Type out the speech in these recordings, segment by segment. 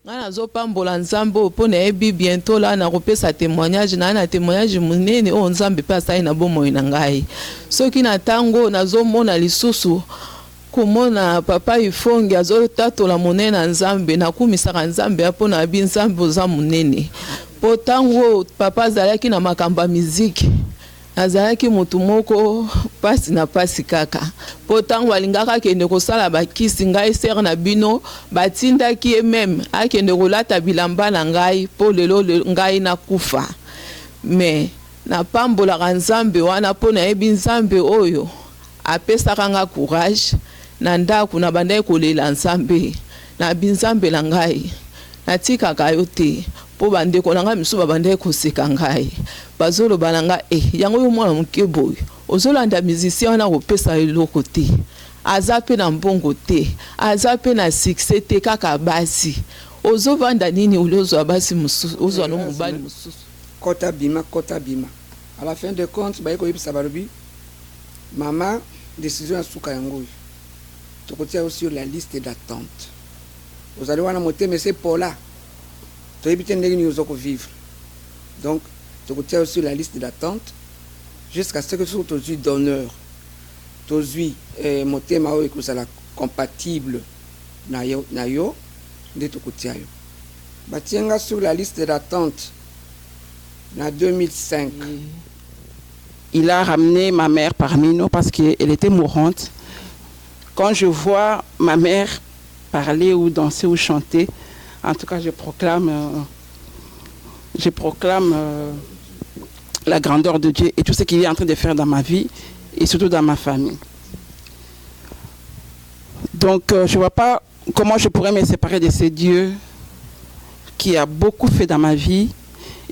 Ngana zo pambola nzambe po na ebi bientôt là na kopesa témoignage na témoignage munene o nzambe pe asali na bomoi na ngai. Soki na tango nazo mona lisusu komona papa ifongi azo tatola monene na nzambe na kumisaka nzambe apo na bi nzambe oza munene. Po tango papa azalaki na makamba miziki azalaki mutu moko pasi na pasi kaka. Po tango alingaka kende kosala bakisi ngai ser na bino batindaki ye meme akende kolata bilamba na ngai po lelo ngai na kufa. Me na pambolaka nzambe wana po na yebi nzambe oyo apesaka nga courage na ndako na bandai kolela nzambe na binzambe la ngai natikaka yo te po bandeko na ngai misu babandai koseka ngai bazoloba na ngai yango yo mwana moke boyo ozolanda musicien wana kopesa eloko te aza pe na mbongo te aza pe na succès te kaka basi ozovanda nini ulozwa basi mususu ozwa no mobali mususu kota bima à la fin de compte ba ekoyebisa balobi mama décision ya suka yango tu kotia aussi sur la liste d'attente vous allez wana moté mais c'est pour là tu éviter ndenge ni ozoko vivre donc tu kotia aussi sur la liste d'attente jusqu'à ce que tu sois d'honneur tozui moté mao ekozala compatible na yo nde tu kotia yo batienga sur la liste d'attente en 2005. Il a ramené ma mère parmi nous parce qu'elle était mourante. Quand je vois ma mère parler ou danser ou chanter, en tout cas, je proclame la grandeur de Dieu et tout ce qu'il est en train de faire dans ma vie et surtout dans ma famille. Donc, je ne vois pas comment je pourrais me séparer de ce Dieu qui a beaucoup fait dans ma vie.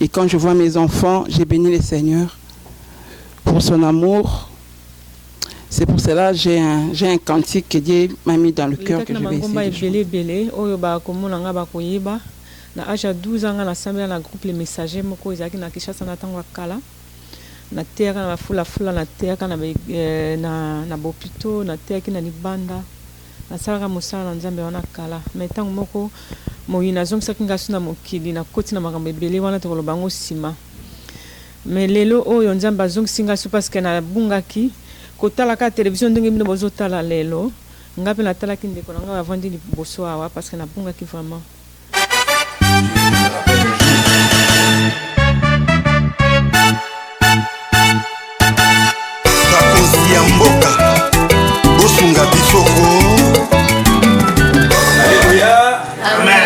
Et quand je vois mes enfants, j'ai béni le Seigneur pour son amour. C'est pour cela que j'ai un cantique que Dieu m'a mis dans le cœur que je vais essayer de chanter. Na âge à 12 ans, na assemblée na groupe les messagers moko ezaki na Kinshasa na tango kala na terre na fula na terre na bopito na terre na libanda na salaka mosala na nzambe wana kala mais tango moko moyina zongisaki ngasu na mokili na koti na makambo ebele wana tokoloba ngo sima mais lelo oyo nzambe azongisi ngasu parce que na bungaki kotalaka télévision ndenge bino bozotala lelo ngape natalaki ndeko na nga avandi liboso awa parce que na bungaki vraiment. Bakozi ya mboka bosunga bisoko. Alléluia. Amen.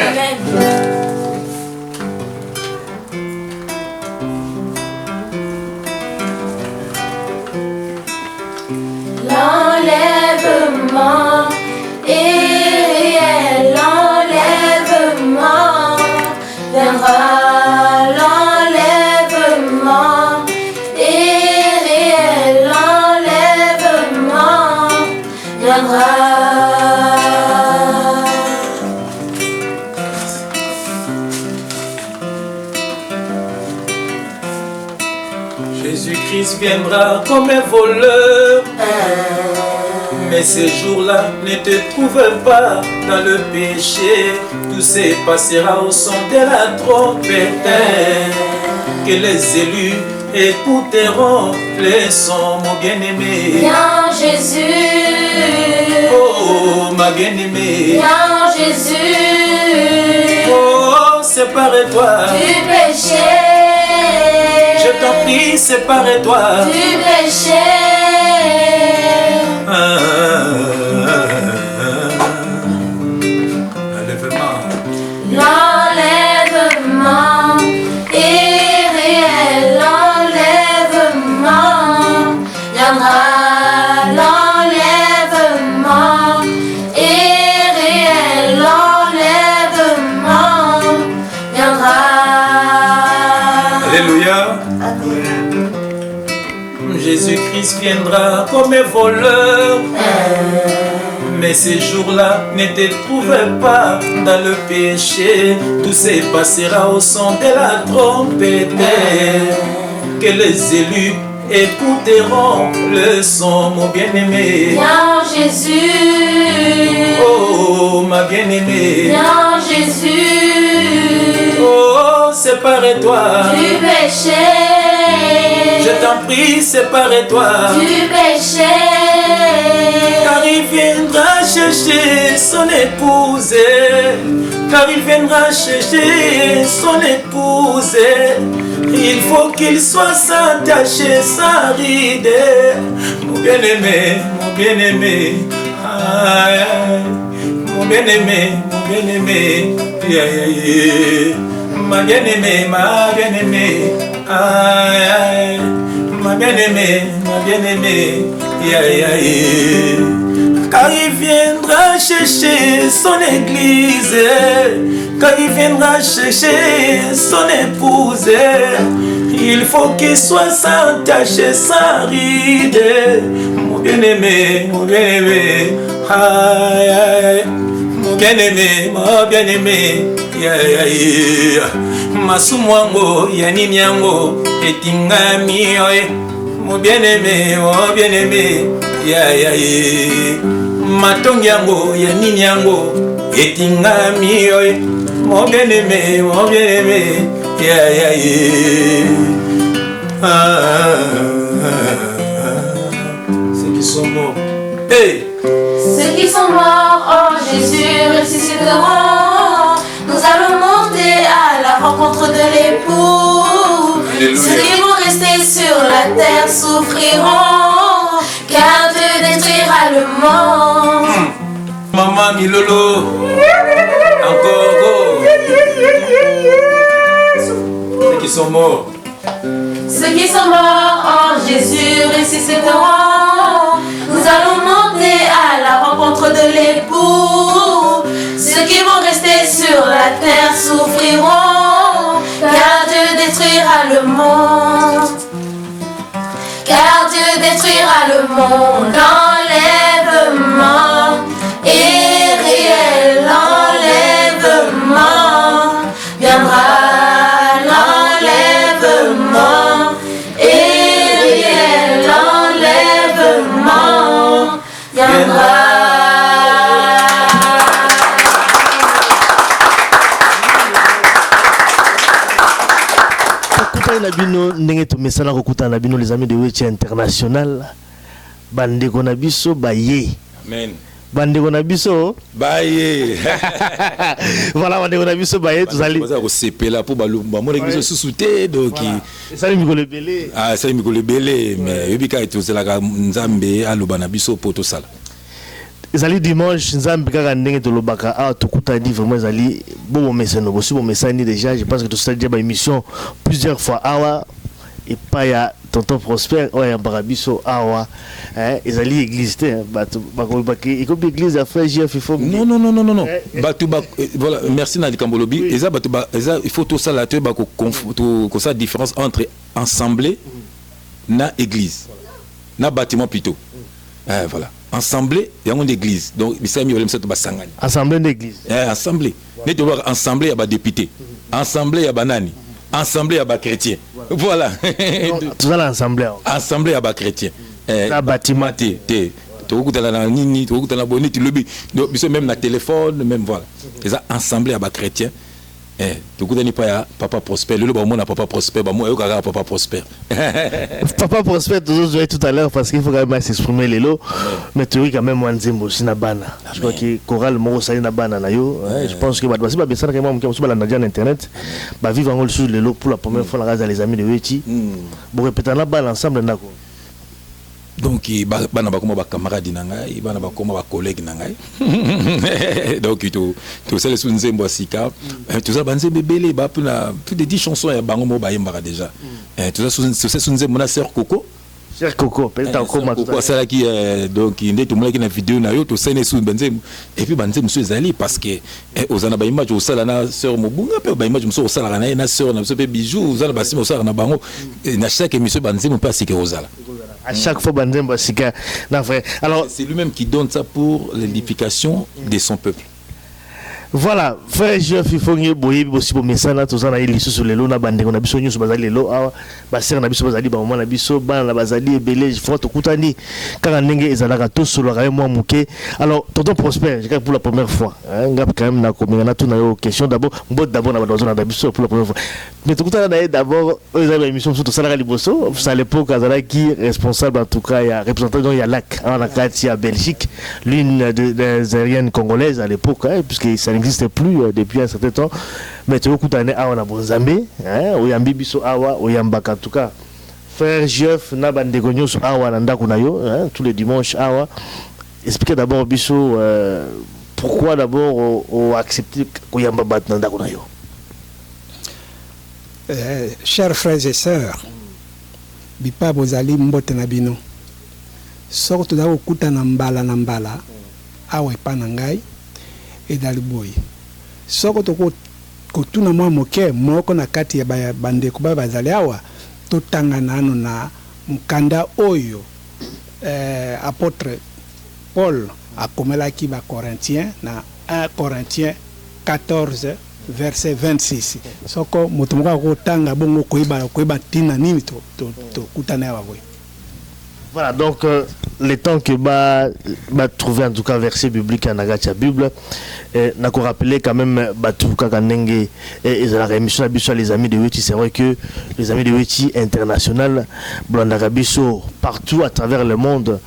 L'enlèvement est réel, l'enlèvement viendra. L'enlèvement est réel, l'enlèvement viendra. Jésus-Christ viendra comme un voleur. Mais ces jours-là ne te trouve pas dans le péché. Tout se passera au son de la trompette. Que les élus écouteront les sons, mon bien-aimé. Viens Jésus. Oh, ma bien-aimée. Viens Jésus. Oh, sépare-toi du péché. Je t'en prie, sépare-toi du péché. L'enlèvement est réel, l'enlèvement viendra. L'enlèvement est réel, l'enlèvement viendra. Alléluia. Jésus-Christ viendra comme un voleur. Mais ces jours-là ne te trouvent pas dans le péché. Tout se passera au son de la trompette. Que les élus écouteront le son, mon bien-aimé. Viens Jésus. Oh, ma bien-aimée. Viens Jésus. sépare-toi du péché. Je t'en prie, sépare-toi Du péché. car il viendra chercher son épouse. Car il viendra chercher son épouse. Il faut qu'il soit sans tache, sans ride. Mon bien-aimé, mon bien-aimé. Aïe, aïe. Mon bien-aimé, mon bien-aimé. Aïe, aïe. Ma bien-aimée, ma bien-aimée. Aïe, aïe. Ma bien-aimée, ma bien-aimée. Aïe, aïe. Car il viendra chercher son église, car il viendra chercher son épouse. Il faut qu'il soit sans tache, sans ride. Mon bien-aimé, mon bien-aimé. Aïe, aïe. Mon bien-aimé, mon bien-aimé. Aïe, aïe. Masumwango, yaninyango, etingami, mon bien-aimé, mon bien-aimé. Aïe, aïe. Matongiango, yaninyango, etingami, mon bien-aimé, mon bien-aimé. Aïe, aïe. Ceux qui sont morts. Hey! Ceux qui sont morts en Jésus ressusciteront. Nous allons monter à la rencontre de l'époux. Alléluia. Ceux qui vont rester sur la terre souffriront, car Dieu détruira le monde. Maman Milolo. Encore go. Ceux qui sont morts. Ceux qui sont morts en Jésus ressusciteront. Nous allons monter à la rencontre de l'époux. Ceux qui vont rester sur la terre souffriront, car Dieu détruira le monde. Car Dieu détruira le monde. L'enlèvement est réel. L'enlèvement viendra. L'enlèvement est réel. L'enlèvement viendra. na bino ndenge tomesana kokutana na bino les amis de Wechi International bandeko na biso baye Amen. bandeko na biso Baye. voilà bandeko na biso baye tozali Baza ko sepela pour balumba mon église sous-souté donc ça les mikolo belé ah ça mikolo belé mais yebika etozela ka nzambe aloba na biso poto sala. ezali dimanche nzambe kaka ndenge tolobaka ah tokutani vraiment ezali bon meseno bosi bon mesani déjà je pense que tosali déjà ba émission plusieurs fois awa et pas ya tonton Prosper oya barabiso awa ezali église te bakobaki ikobi église ya frère JF faut non batu ba voilà merci na likambolobi eza batu ba eza il faut tout ça la te ba ko ça différence entre assemblée na église na bâtiment plutôt voilà assemblée et en église donc ça mi ça ba sangani assemblée d'église assemblée mais tu vois assemblée ya ba député assemblée ya banani assemblée ya ba chrétien voilà tout ça l'assemblée assemblée ya ba chrétien la bâtiment te tokutana na nini tokutana boni tu lobi biso même na téléphone même voilà ça assemblée ya ba chrétien tokutani pa ya papa Prosper le ba mona papa Prosper ba mo yo kaka papa Prosper papa Prosper toujours tout à l'heure parce qu'il faut quand même s'exprimer les lots mais tu vois quand même moi nzembo sina bana je crois que choral mo sali na bana na yo je pense que ba ba bien ça quand même comme ça la na internet ba vivre en sur les lots pour la première fois la les amis de Wechi bon répéter na bana ensemble nako donc bana bakoma ba camarade na ngai bana bakoma ba collègue na ngai donc to sele sou nzembo sika to za banzembe belé ba plus de 10 chansons ya bango mo ba yembaka déjà to za sou nzembo na sœur Coco Cher Coco peut-être encore ma Coco ça là qui donc inde to molaki na vidéo na yo to sene sou banzembo et puis banzembo sou ezali parce que ozana ba image osala na sœur Mobunga pe ba image muso osala na na sœur na so pe bijou ozana ba sima osala na bango na chaque émission banzembo pas que ozala à chaque fois banzembo sika na frère alors c'est lui-même qui donne ça pour l'édification de son peuple. Voilà, frère Jeff, il faut que vous aussi pour message là, tout ça, il est sur les lots, na bande, on a besoin de sur les lots, basser na biso bazali, maman na biso, ban na bazali, belé, faut tout coutani, quand on est ezalaka tous sur le rayon moi mouké. Alors, tonton Prosper, j'ai pour la première fois, ngap quand même na comme on a tout na question d'abord, d'abord na bazona na biso pour la première fois. Mais tout coutani d'abord, ils avaient émission sur tout ça la liboso, à l'époque azala qui responsable en tout cas, il y a représentant il y a Lac, en Acadie à Belgique, l'une des aériennes congolaises à l'époque, puisque ça n'existe plus depuis un certain temps. Mais tu vois, on a Bonzambé, Oyambi Biso Awa, Oyambaka en tout cas. Frère Jeff, Nabandegonyo, Awa, Nanda Kunayo, tous les dimanches, Awa. Expliquez d'abord Biso, pourquoi d'abord on accepté Oyamba Bat Nanda Kunayo. Chers frères et sœurs, Bipa Bozali Mbote Nabino, sorte d'Aokuta Nambala Nambala, Awa Panangai. Et daliboyi soko to ko tuna mwa moke moko na kati ya bande kuba bazali awa to tangana no na mkanda oyo apôtre Paul akomela ki ba Corinthiens na 1 Corinthiens 14 verset 26 soko mutumoka ko tanga bongo koiba tina nini to kutana ya boy. Voilà, donc le temps que trouver en tout cas verset biblique en Agacha Bible, n'a qu'à rappeler quand même Batouka Kanenge et la rémission à les amis de Weti. C'est vrai que les amis de Weti international, Blandagabiso, partout à travers le monde,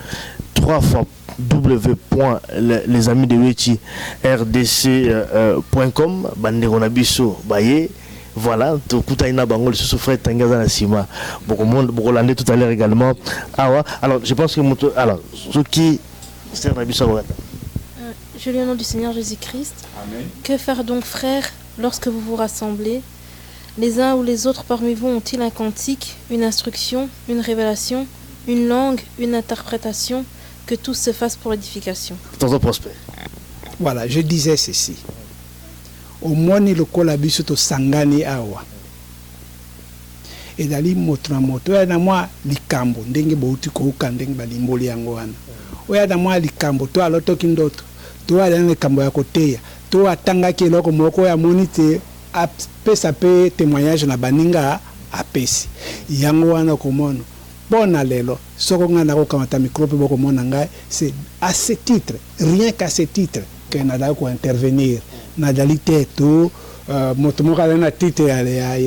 3 fois www.lesamideweti rdc.com, Banderonabiso, Baye. Voilà, tout le monde se frère Tangaza na Sima. Beaucoup de monde, beaucoup l'année tout à l'heure également. Alors, je pense que alors, ce qui c'est je lis au nom du Seigneur Jésus-Christ. Amen. Que faire donc, frères, lorsque vous vous rassemblez? Les uns ou les autres parmi vous ont-ils un cantique, une instruction, une révélation, une langue, une interprétation? Que tout se fasse pour l'édification. Tonton Prosper. Voilà, je disais ceci. Au moins le kolabiso to sangani awa et dali motra moto ya na mwa likambo ndenge bouti ko ukandenge balimboli yango wana oya na mwa likambo to aloto kindoto to ala na likambo ya koteya to atanga ki eloko moko ya monite apesa pe témoignage na baninga apesi yango wana komono bona lelo soko ngana ko kamata micro pe boko mona ngai c'est à ce titre, rien qu'à ce titre que nada ko intervenir nadali teto motomoka na titre ya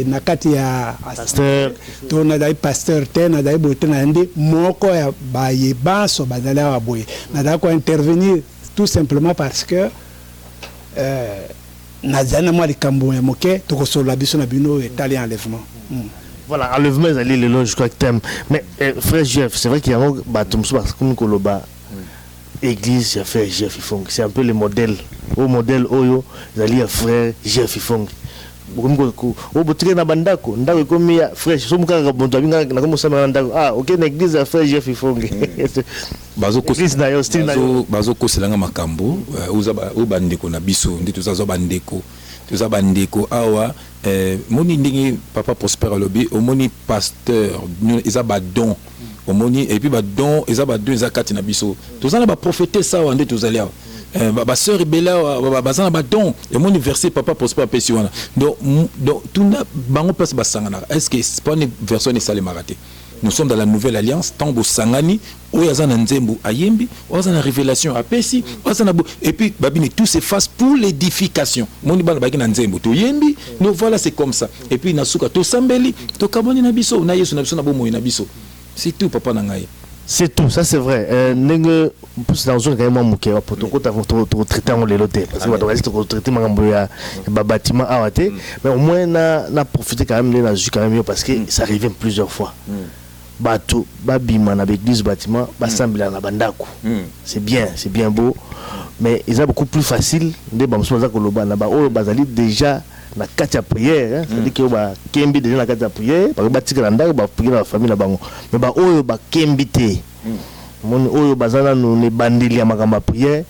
nakati ya pasteur to nadali pasteur te nadali bote na ndi moko ya baye baso badala wa boye nadali ko intervenir tout simplement parce que nazana moi likambo ya moke to ko sola biso na bino italien enlèvement. Voilà, enlèvement les le je crois que thème mais frère Jeff, c'est vrai qu'il y a un batumso parce que koloba église ya frère Jeff Ifong, c'est un peu le modèle au modèle oyo zali ya frère Jeff Ifong bokomiko o botike na bandako ndako komi ya frère so muka bonto binga na komo sama ndako OK na église ya frère Jeff Ifong bazo ko selanga makambo uza bandeko na biso ndi tuzazo bandeko awa moni ndingi papa Prosper alobi omoni pasteur isa ba don omoni et puis ba don isa ba don isa kati na biso tozana ba prophéter ça wande tozali awa ba sœur Bella bazana ba don et mon verset papa Prosper pesi wana donc tout na bango place ba sangana est-ce que c'est pas une version ni sale maraté. Nous sommes dans la nouvelle alliance tambo sangani oyazana nzembo ayembi oyazana révélation apesi oyazana et puis babini tout s'efface pour l'édification moni bana baki na nzembo to yembi nous voilà c'est comme ça et puis nasuka to sambeli to kaboni na biso na Yesu na biso na bomo na biso c'est tout papa na ngai. C'est tout, ça c'est vrai. Nengue plus dans zone quand même muké pour ton côté avant traiter en leloté parce que on reste traiter mangambo ya bâtiment awate mais au moins na profiter quand même na jus quand même parce que ça arrive plusieurs fois. Bato babima na l'église bâtiment basambila na bandako. C'est bien beau mais il est beaucoup plus facile de bamso za koloba na ba o bazali déjà na kati prière c'est-à-dire que ba kembi déjà na kati prière ba batika ndako ba prière na famille na bango mais ba oyo ba kembi te mon oyo bazana no ne bandeli ya makamba prière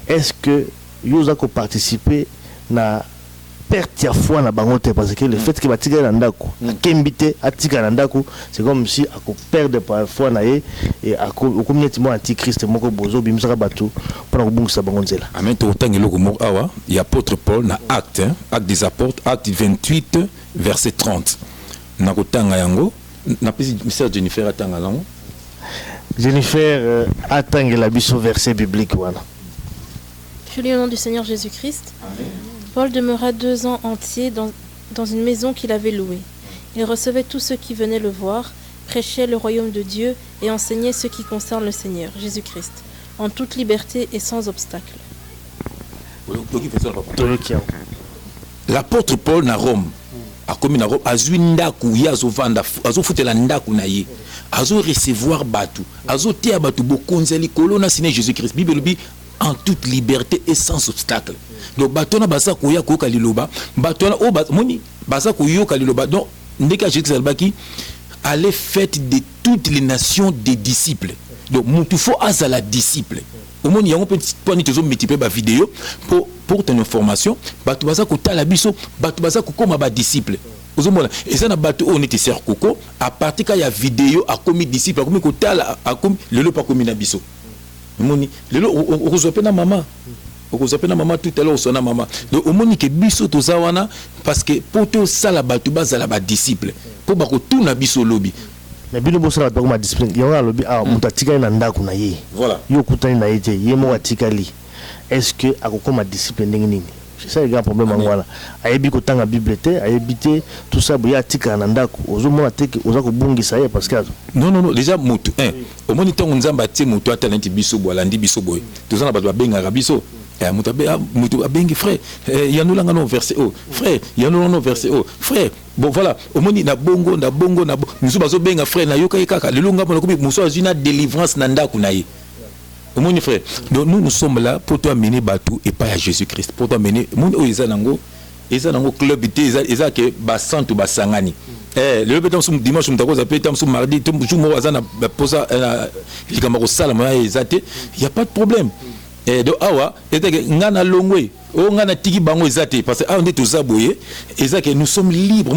est-ce que yoza ko participer na perte ya foi na bango te parce que le fait que batika na ndako akembite atika na ndako c'est comme si ako perdre par foi na ye et ako communauté mo antichrist moko bozo bimisaka bato pour kobungisa bango nzela. Amen. To tangelo ko mo awa ya apôtre Paul na acte acte des apôtres acte 28 verset 30 na kotanga yango na pesi message Jennifer atanga lango. Jennifer atangela biso verset biblique wana. Je lis au nom du Seigneur Jésus-Christ. Amen. Paul demeura 2 ans entiers dans une maison qu'il avait louée. Il recevait tous ceux qui venaient le voir, prêchait le royaume de Dieu et enseignait ce qui concerne le Seigneur Jésus-Christ, en toute liberté et sans obstacle. L'apôtre Paul na Rome, a commis na Rome, azui ndaku ya azovanda, azofutela ndaku na ye, azo recevoir batu, azo tia batu bokonzeli kolona sine Jésus-Christ. Bible dit en toute liberté et sans obstacle. Donc batona basa koya ko kaliloba, batona o moni basa koyo kaliloba. Donc ndeka Jésus salbaki allait fête de toutes les nations des disciples. Donc mutu fo azala disciple. Au moni yango petit point ni multiplier ba vidéo pour ton information, batu basa ko tala biso, batu basa ko koma ba disciple. Ozomona et ça na batu on était ser koko à partir quand il y a vidéo a commis disciple, a commis ko tala a commis le pas commis na biso. Moni lelo okozopena mama okozopena mama tout à l'heure sona mama donc omoni ke biso tozawana parce que pour to sala batu bazala ba disciple pour ba ko tuna biso lobi na bino bosala ba ko discipline yonga lobi mutatika na ndako na ye voilà yo kutani na yete ye mo atikali est-ce que akokoma discipline ndenge nini c'est ça le grand problème ngwana ayebi ko tanga bible te ayebi te tout ça boya tika na ndako ozomona te ke oza ko bungisa ye parce que non déjà mutu au moni tongo nzamba tie mutu atalenti biso bo alandi biso boy tozana ba benga biso mutu abengi frère yanolanga no verset o frère yanolanga no verset o frère bon voilà au moni na bongo musu bazo benga frère na yoka kaka lelo ngapa na kobi musu azina délivrance na ndako na ye. Mon frère, donc nous sommes là pour t'amener bateau et pas à Jésus-Christ. Pour t'amener, mon Ezanango club, Eza que Bassantou Basangani. Le béton dimanche, nous avons appelé mardi, jour Moazana posa il n'y a pas de problème. Et donc awa, et ngana longwe, o ngana tiki bango ezate parce que on est tous aboyés, Eza que nous sommes libres.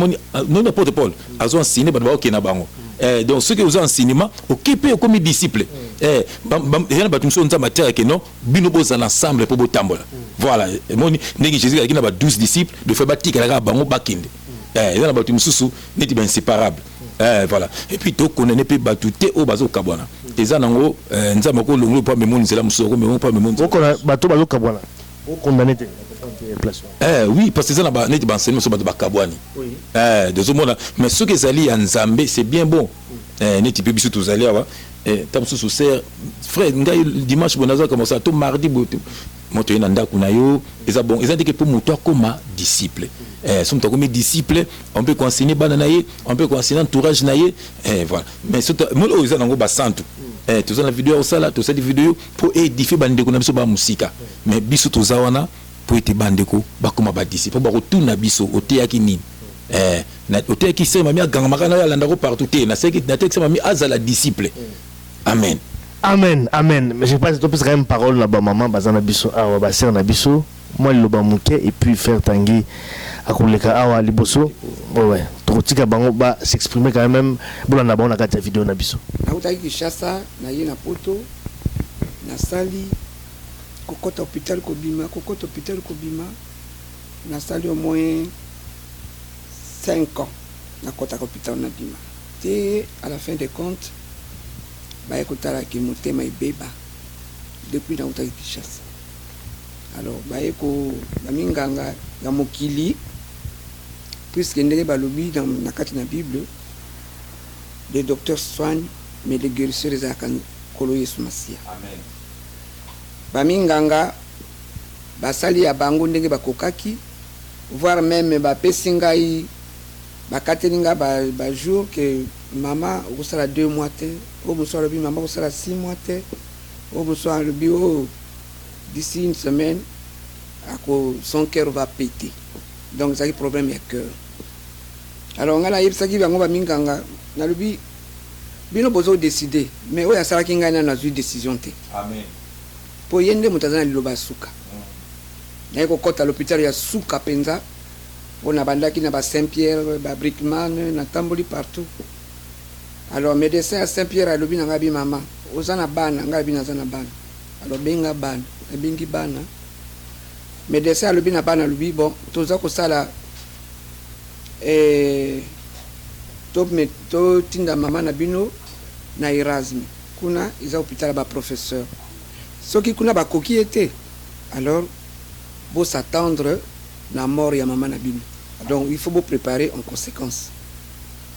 Non n'importe Paul, azo enseigné ba ok na bango. Donc ceux qui ont enseignement occupé comme disciples rien ba tumso nza matière que non bino boza ensemble pour botambola voilà moni ndenge Jésus qui na ba 12 disciples de faire batika la bango bakinde yana ba tumsusu neti ba inséparable voilà et puis to connaît pe batute o bazo kabwana eza nango nza mako longo pa memoni zela musoko memoni pa memoni ko na bato bazo kabwana o condamné te oui parce que ça n'a neti ba enseignement so bato bakabwani deux hommes mais ceux qui allaient en Zambie c'est bien bon neti pe biso tous allés tamsu sous serre frère ngai dimanche bonazo commencer à tout mardi boto moto ina ndaku na yo eza bon eza dit que pour moto comme disciple somme to comme disciple on peut conseiller bana na ye on peut conseiller entourage na ye voilà mais surtout mo eza nango ba santu tout ça la vidéo ça là tout ça des vidéos pour édifier bandeko na biso ba musika mais biso to zawana pour être bandeko ba comme ba disciple ba ko tuna biso oteaki nini na oteaki sema mi aganga makana ya landako partout te na seki na texte mami azala disciple. Amen. Amen, amen. Mais je pense que tu peux quand même parole là-bas, maman, bazana biso, awa, baser na biso, moi le bamuke et puis faire tangi à koleka awa liboso. Ouais. Trotika bango ba s'exprimer quand même. Bola na ba na kata vidéo na biso. Na utaki Kishasa na ye na poto na sali kokota hôpital kobima na sali au moins 5 ans na kota hôpital na bima. Et à la fin des comptes ba ekotala ki motema ibeba depuis na utaki Kishasa. Alors ba eko ba minganga ya mokili puisque ndenge balobi dans na kati na Bible les docteurs soignent mais les guérisseurs les akan kolo Yesu Masia. Amen. Ba minganga basali ya bango ndenge bakokaki voire même ba pesingai bakatelinga ba jour que maman au sala 2 mois te au bonsoir le maman au sala 6 mois te au bonsoir le bio d'ici une semaine son cœur va péter donc ça qui problème est cœur alors ngala yebisa ki bango ba minganga na lubi bino bozo décider mais oya sala ki ngana na zu décision te. Amen. Po yende mutazana liloba suka na yeko kota l'hôpital ya suka penza On a bandaki na ba Saint-Pierre, ba Brickman, na tamboli partout. Alors médecin à Saint-Pierre alobi na ngabi maman, ozana bana ngabi na zana bana. Alors benga bana, bengi bana. Médecin alobi na bana alobi bon, toza ko sala to tinda mama na bino na Erasme. Kuna iza hôpital ba professeur. Soki kuna ba koki était. Alors vous s'attendre la mort ya maman na bino. Donc il faut vous préparer en conséquence.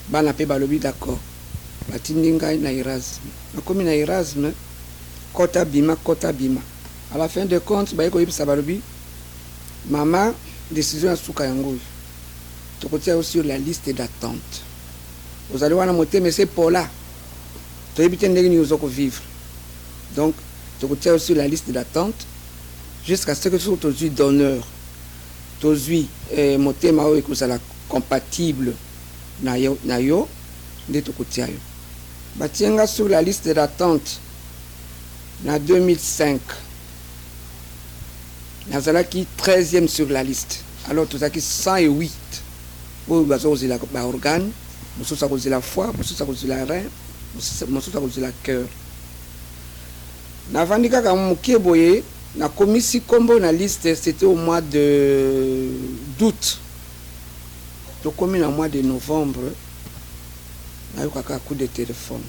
Bana pe balobi d'accord. Batindi ngai na Erasme. Nakomi na Erasme kota bima. À la fin de compte ba yebisa balobi maman décision ya suka yango. Tokotia aussi sur la liste d'attente. Vous allez voir na moté mais c'est Paula. Tu éviter ndenge ni uzoko vivre. Donc tokotia aussi sur la liste d'attente jusqu'à ce que soit aux d'honneur. Tozui motema oyo ekozala compatible na yo nde tokotia yo batienga sur la liste d'attente na 2005 nazalaki 13e sur la liste alors tozalaki 108 oyo bazokozela baorgane mosusu akozela foie mosusu akozela rein mosusu akozela cœur navandi kaka moke boye na komisi kombo na liste c'était au mois d'août. Donc comme au mois de novembre, na yokaka coup de téléphone.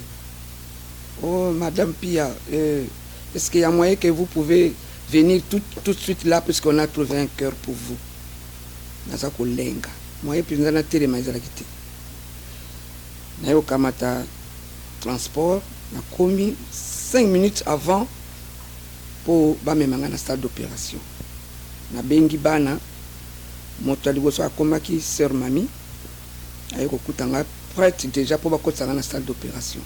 Oh madame Pia, est-ce qu'il y a moyen que vous pouvez venir tout de suite là puisqu'on a trouvé un cœur pour vous. Naza kolenga. Moyen puis na télé maizala kité. Na yokamata transport na komi 5 minutes avant pour bamemanga na salle d'opération. Na bengi bana moto aligoso akomaki sœur mami ayeko kutanga prête déjà pour bakotanga na salle d'opération.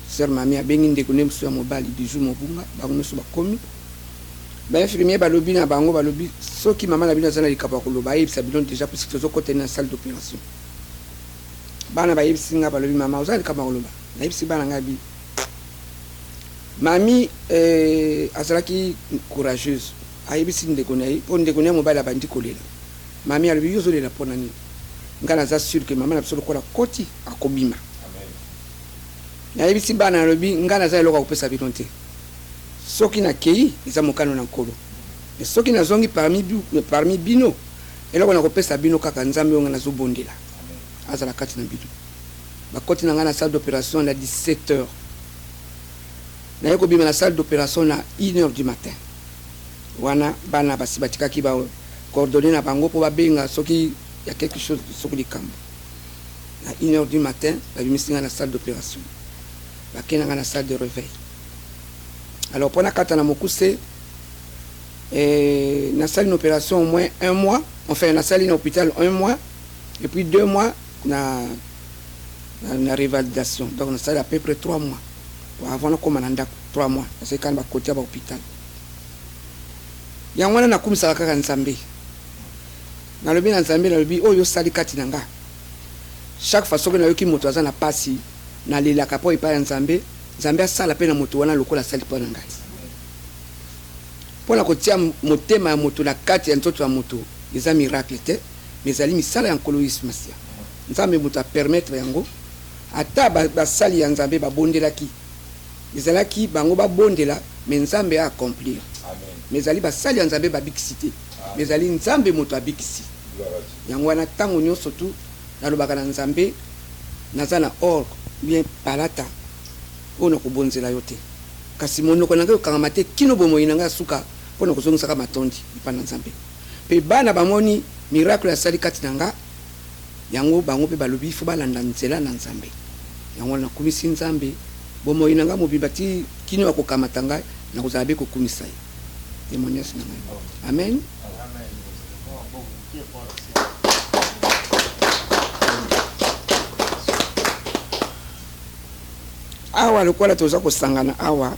Sœur mami abengi ndeko ne musu ya mobali bijou mobunga bango so bakomi. Ba infirmier balobi na bango balobi soki mama na bino zana likapa koloba yebisa bilon déjà parce que tozo côté na salle d'opération. Bana ba yebisa balobi mama ozali likapa koloba. Na yebisa bana ngabi Mami azalaki courageuse. Ayebisi ndeko na ye, po ndeko na mobali abandi kolela. Mami alobi yo zolela pona nini. Ngana za sûr que maman na biso lokola koti akobima. Amen. Ayebisi bana alobi ngana za eloko kopesa bilonte. Soki na kei eza mokano na nkolo. Mais soki na zongi parmi bino eloko na kopesa bino kaka nzambe onga na zobondela. Amen. Azala kati na bino. Bakoti na ngana salle d'opération à 17h. Na yeko bima na salle d'opération à 1h du matin. Wana bana basi batikaki ba coordonner na bango po babenga soki ya quelque chose soki likambo. À 1h du matin, la bimisinga na salle d'opération. Bakena na salle de réveil. Alors pour na kata na mokuse na salle d'opération au moins 1 mois, enfin na salle d'hôpital 1 mois et puis 2 mois na révalidation. Donc na salle à peu près 3 mois. Avant comme on 3 mois parce que quand ba côté ba hôpital ya mwana na kumisa kaka nzambe na lobi na nzambe na lobi oyo sali kati nanga chaque fois que na yoki moto aza na pasi na lela kapo ipa ya nzambe nzambe asala pe na moto wana lokola sali pa na ngai pona kotia motema ya moto na kati ya nzoto ya moto eza miracle te mais ali misala ya nkoloisme sia nzambe moto a permettre yango ata basali ya nzambe babondelaki ezalaki bango babondela mais nzambe a accomplir. Amen. Mais ali basali ya nzambe babikisite mais ali nzambe moto abikisi yango wana tango nyonso tu nalobaka na nzambe naza na or bien palata ona kobonzela yo te kasi monoko nanga okangama te kino bomoi nanga suka mpona kozongisaka matondi epa na nzambe mpe bana bamoni miracle asali kati nanga yango bango mpe balobi fo balanda nzela na nzambe yango nakumisi nzambe bomoi nanga mobimba ti kino akokamata ngai nakozala be kokumisa ye témoignage na ngai. Amen. Awa lokola toza kosangana awa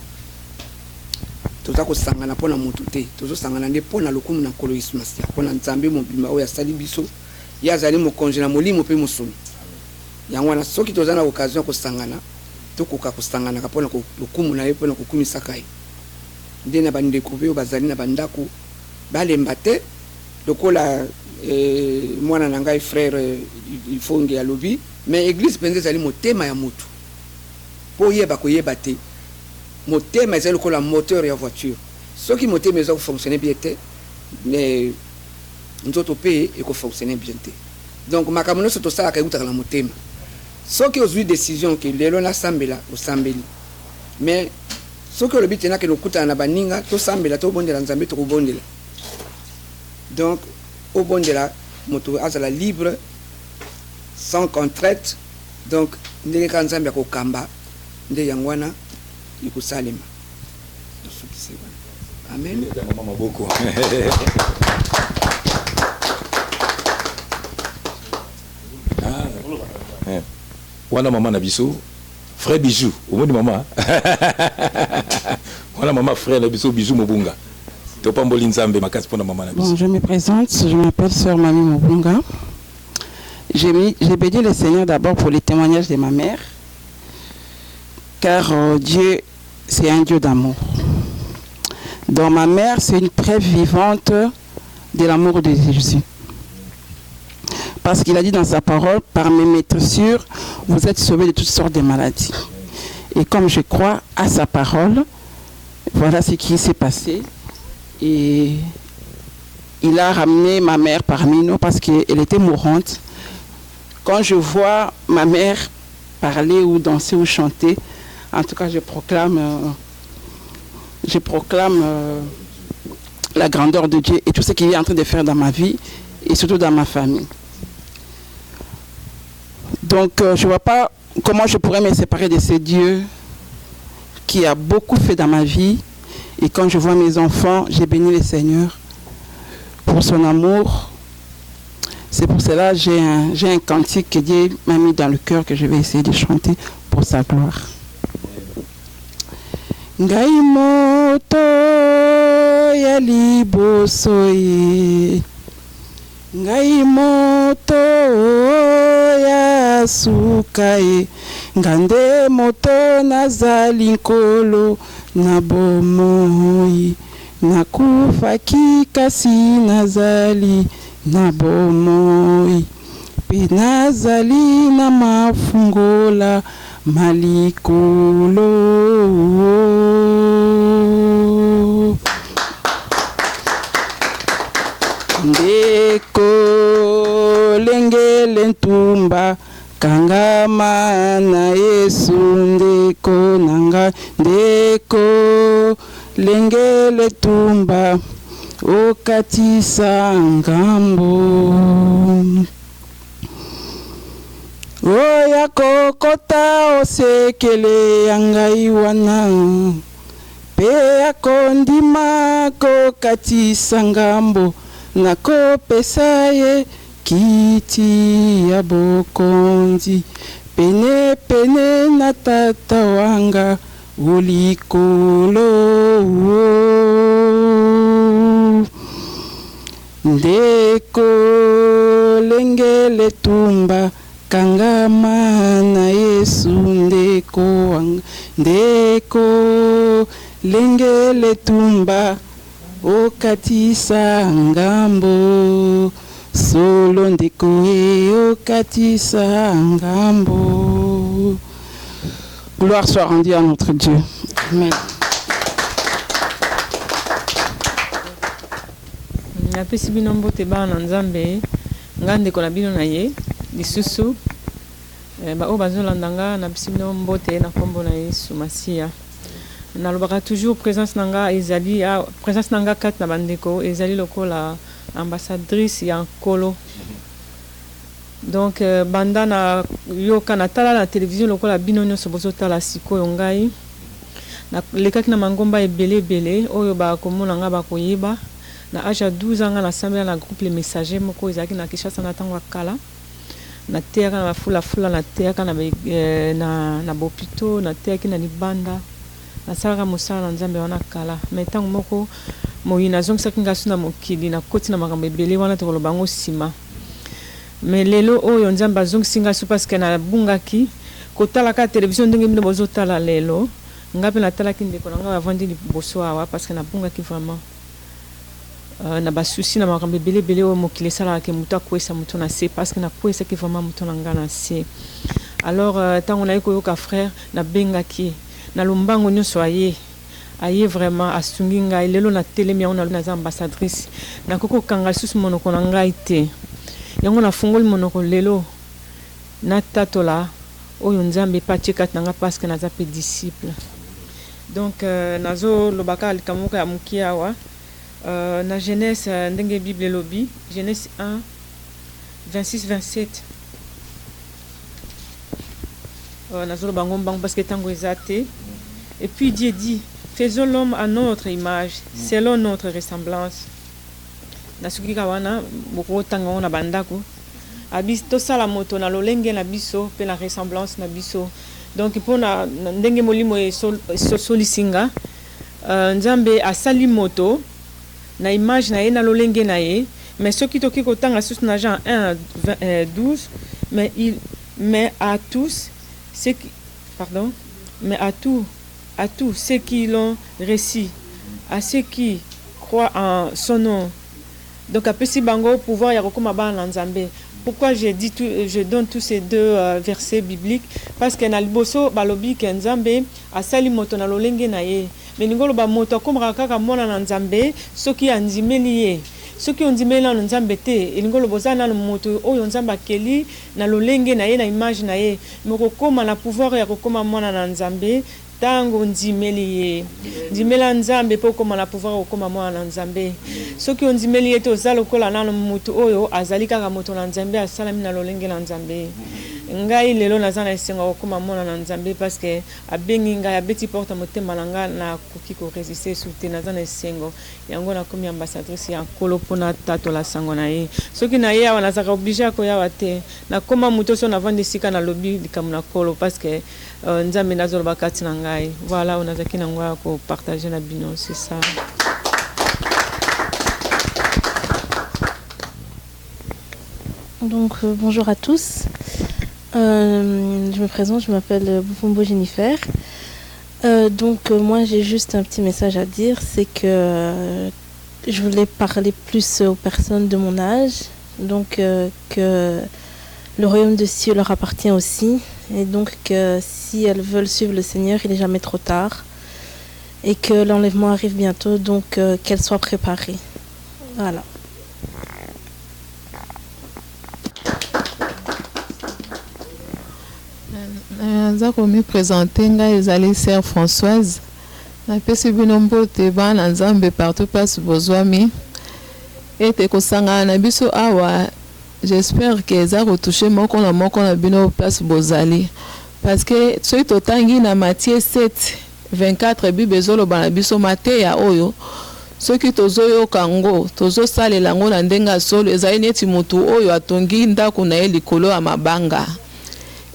toza kosangana mpona motu te tozosangana nde mpona lokumu na nkolo yesu masiya mpona nzambe mobimba oyo asali biso ye azali mokonzi na molimo mpe mosuni yango wana soki toza na occasion ya kosangana tokoka kosanganaka mpona lokumu na ye mpona kokumisaka ye nde na bandeko mpe oyo bazali na bandako balemba te lokola mwana na ngai frère il faut nge ya lobi mais église penza ezali motema ya mutu po yeba koyeba te motema ezali lokola moteur ya voiture soki motema eza kofonctionne bien te mais nzoto mpe ekofonctionne bien te donc makambo nyonso tosalaka eutaka na motema soki ozwi décision ke lelo nasambela osambeli mais soki olobi tena ke nokutana na baninga tosambela tobondela nzambe tokobondela donc obondela moto azala libre sans contrainte donc ndenge kaka nzambe akokamba nde yango wana ekosalema amen. Wana maman na biso frère Bijou au moins maman wana maman frère na biso Bijou Mobunga to pamboli nzambe makasi pona maman na biso. Bon, je me présente, je m'appelle sœur Mamie Mobunga. J'ai béni le Seigneur d'abord pour les témoignages de ma mère car Dieu c'est un Dieu d'amour. Donc ma mère c'est une preuve vivante de l'amour de Jésus. Parce qu'il a dit dans sa parole, par mes maîtressures, vous êtes sauvés de toutes sortes de maladies. Et comme je crois à sa parole, voilà ce qui s'est passé. Et il a ramené ma mère parmi nous parce qu'elle était mourante. Quand je vois ma mère parler ou danser ou chanter, en tout cas je proclame la grandeur de Dieu et tout ce qu'il est en train de faire dans ma vie et surtout dans ma famille. Donc je ne vois pas comment je pourrais me séparer de ce Dieu qui a beaucoup fait dans ma vie. Et quand je vois mes enfants, j'ai béni le Seigneur pour son amour. C'est pour cela que j'ai un cantique que Dieu m'a mis dans le cœur que je vais essayer de chanter pour sa gloire. Ngai moto ya liboso ye, ngai moto ya suka ye, ngande moto nazali nkolo na bomoi, nakufaki kasi nazali na bomoi, pe nazali na mafungola malikolo. Ndeko lengele ntumba kangama na Yesu, ndeko nanga, ndeko lengele tumba okatisa ngambo. Oya kokota osekele yangai wana, pe akondima kokatisa ngambo, nakopesa ye kiti ya bokonzi, pene pene na tata wanga ulikolo. Ndeko lengele tumba kangama na Yesu, ndeko wanga, ndeko lengele tumba okatisa ngambo, solo ndeko okatisa ngambo. Gloire soit rendue à notre Dieu. Amen. napesi bino mbote bana nzambe nga ndeko na bino na ye lisusu baoyo bazolanda nga napesi bino mbote na kombo na Yesu Masiya. Nalobaka toujours présence na nga ezali présence na nga kati na bandeko ezali lokola ambassadrice ya nkolo. Donc banda na yoka na tala na télévision lokola bino nyonso bozotala sikoyo ngai lekaki na mangomba ebele oyo bakomona nga bakoyeba. Na âge à 12 ans, na na groupe les messagers moko ezaki na Kinshasa na tango kala na terre na fula na terre na bopito na terre na libanda na sala mosala na nzambe wana kala mais tango moko moyina zongisaki ngasu na mokili na koti na makambo ebele wana tokoloba ngo sima. Mais lelo oyo nzambe azongisi ngasu parce que na bungaki kotala ka télévision ndenge bino bozotala lelo ngape na talaki ndeko na nga avandi liboso awa parce que na bungaki vraiment na basusi na makambo ebele oyo mokili esalaka moto akwesa moto na se parce que nakwesaki vraiment moto na nga na se. Alors ntango naye koyoka frère nabengaki na lombango nyonso aye vraiment asungi ngai lelo na telemi yango naza ambassadrice nakoki kokanga lisusu monoko na ngai te yango nafungoli monoko lelo natatola oyo nzambe epa atie kati na nga parce que naza mpe disciple. Donc nazolobaka likambo moko ya mokie awa na Genèse ndenge Bible elobi Genèse 1 26-27 nazoloba ngo mbango parce que tango eza te. Et puis Dieu dit faisons l'homme à notre image selon notre ressemblance. Nasuki kawana boko tanga na bandako abis to sala moto na lolenge na biso pe la ressemblance na biso. Donc pona ndenge molimo e solisinga nzambe asali moto na image na ye na lolenge na ye, mais ce qui toki kotanga sus na Jean 1:12 mais à tous ceux qui à tous ceux qui l'ont reçu, à ceux qui croient en son nom. Donc à Pessi Bango pouvoir ya kokoma bana nzambe. Pourquoi je donne tous ces deux versets bibliques? Parce que na liboso balobi ke nzambe asali moto na lolenge na ye. Mais ngolo ba moto komra kaka mona na nzambe soki anzimeli ye. Soki onzimeli na nzambe te, ngolo bozana na moto oyo nzambe akeli na lolenge na ye na image na ye. Moko koma na pouvoir ya kokoma mona na nzambe. Tango ndimeli ye ndimela nzambe po koma na pouvoir okoma mwana na nzambe. Soki ondimeli ye to zalo kola na moto oyo azali kaka moto na nzambe asalami na lolenge na nzambe. Ngai lelo naza na esenga okoma mwana na nzambe parce que abengi ngai abeti porte motema na nga na koki ko résister souté naza na esengo yango na komi ambassadrice ya kolo pona tato la sango na ye. Soki na ye awa nazaka obligé ko yawa te na koma moto so na vande sika na lobby likamu na kolo parce que nzambe nazolo bakati na ngai. Voilà, on a zaki na ngwa ko partager na bino, c'est ça. Donc bonjour à tous. Je me présente, je m'appelle Bufumbo Jennifer. Moi j'ai juste un petit message à dire, c'est que je voulais parler plus aux personnes de mon âge, donc que le royaume de cieux leur appartient aussi, et donc que si elles veulent suivre le Seigneur, il n'est jamais trop tard, et que l'enlèvement arrive bientôt, donc qu'elles soient préparées. Voilà. Naza komi présenter ngai ezali sœur Françoise napesi bino mbote bana nzambe partout place bozwami ete kosangana na biso awa. J'espère que eza retouché moko na bino place bozali parce que soki totangi na Matthieu 7:24 Bible ezoloba na biso mateya oyo soki tozoyoka ngo tozosalela ngo na ndenge solo ezali neti motu oyo atongi ndako na ye likolo ya mabanga.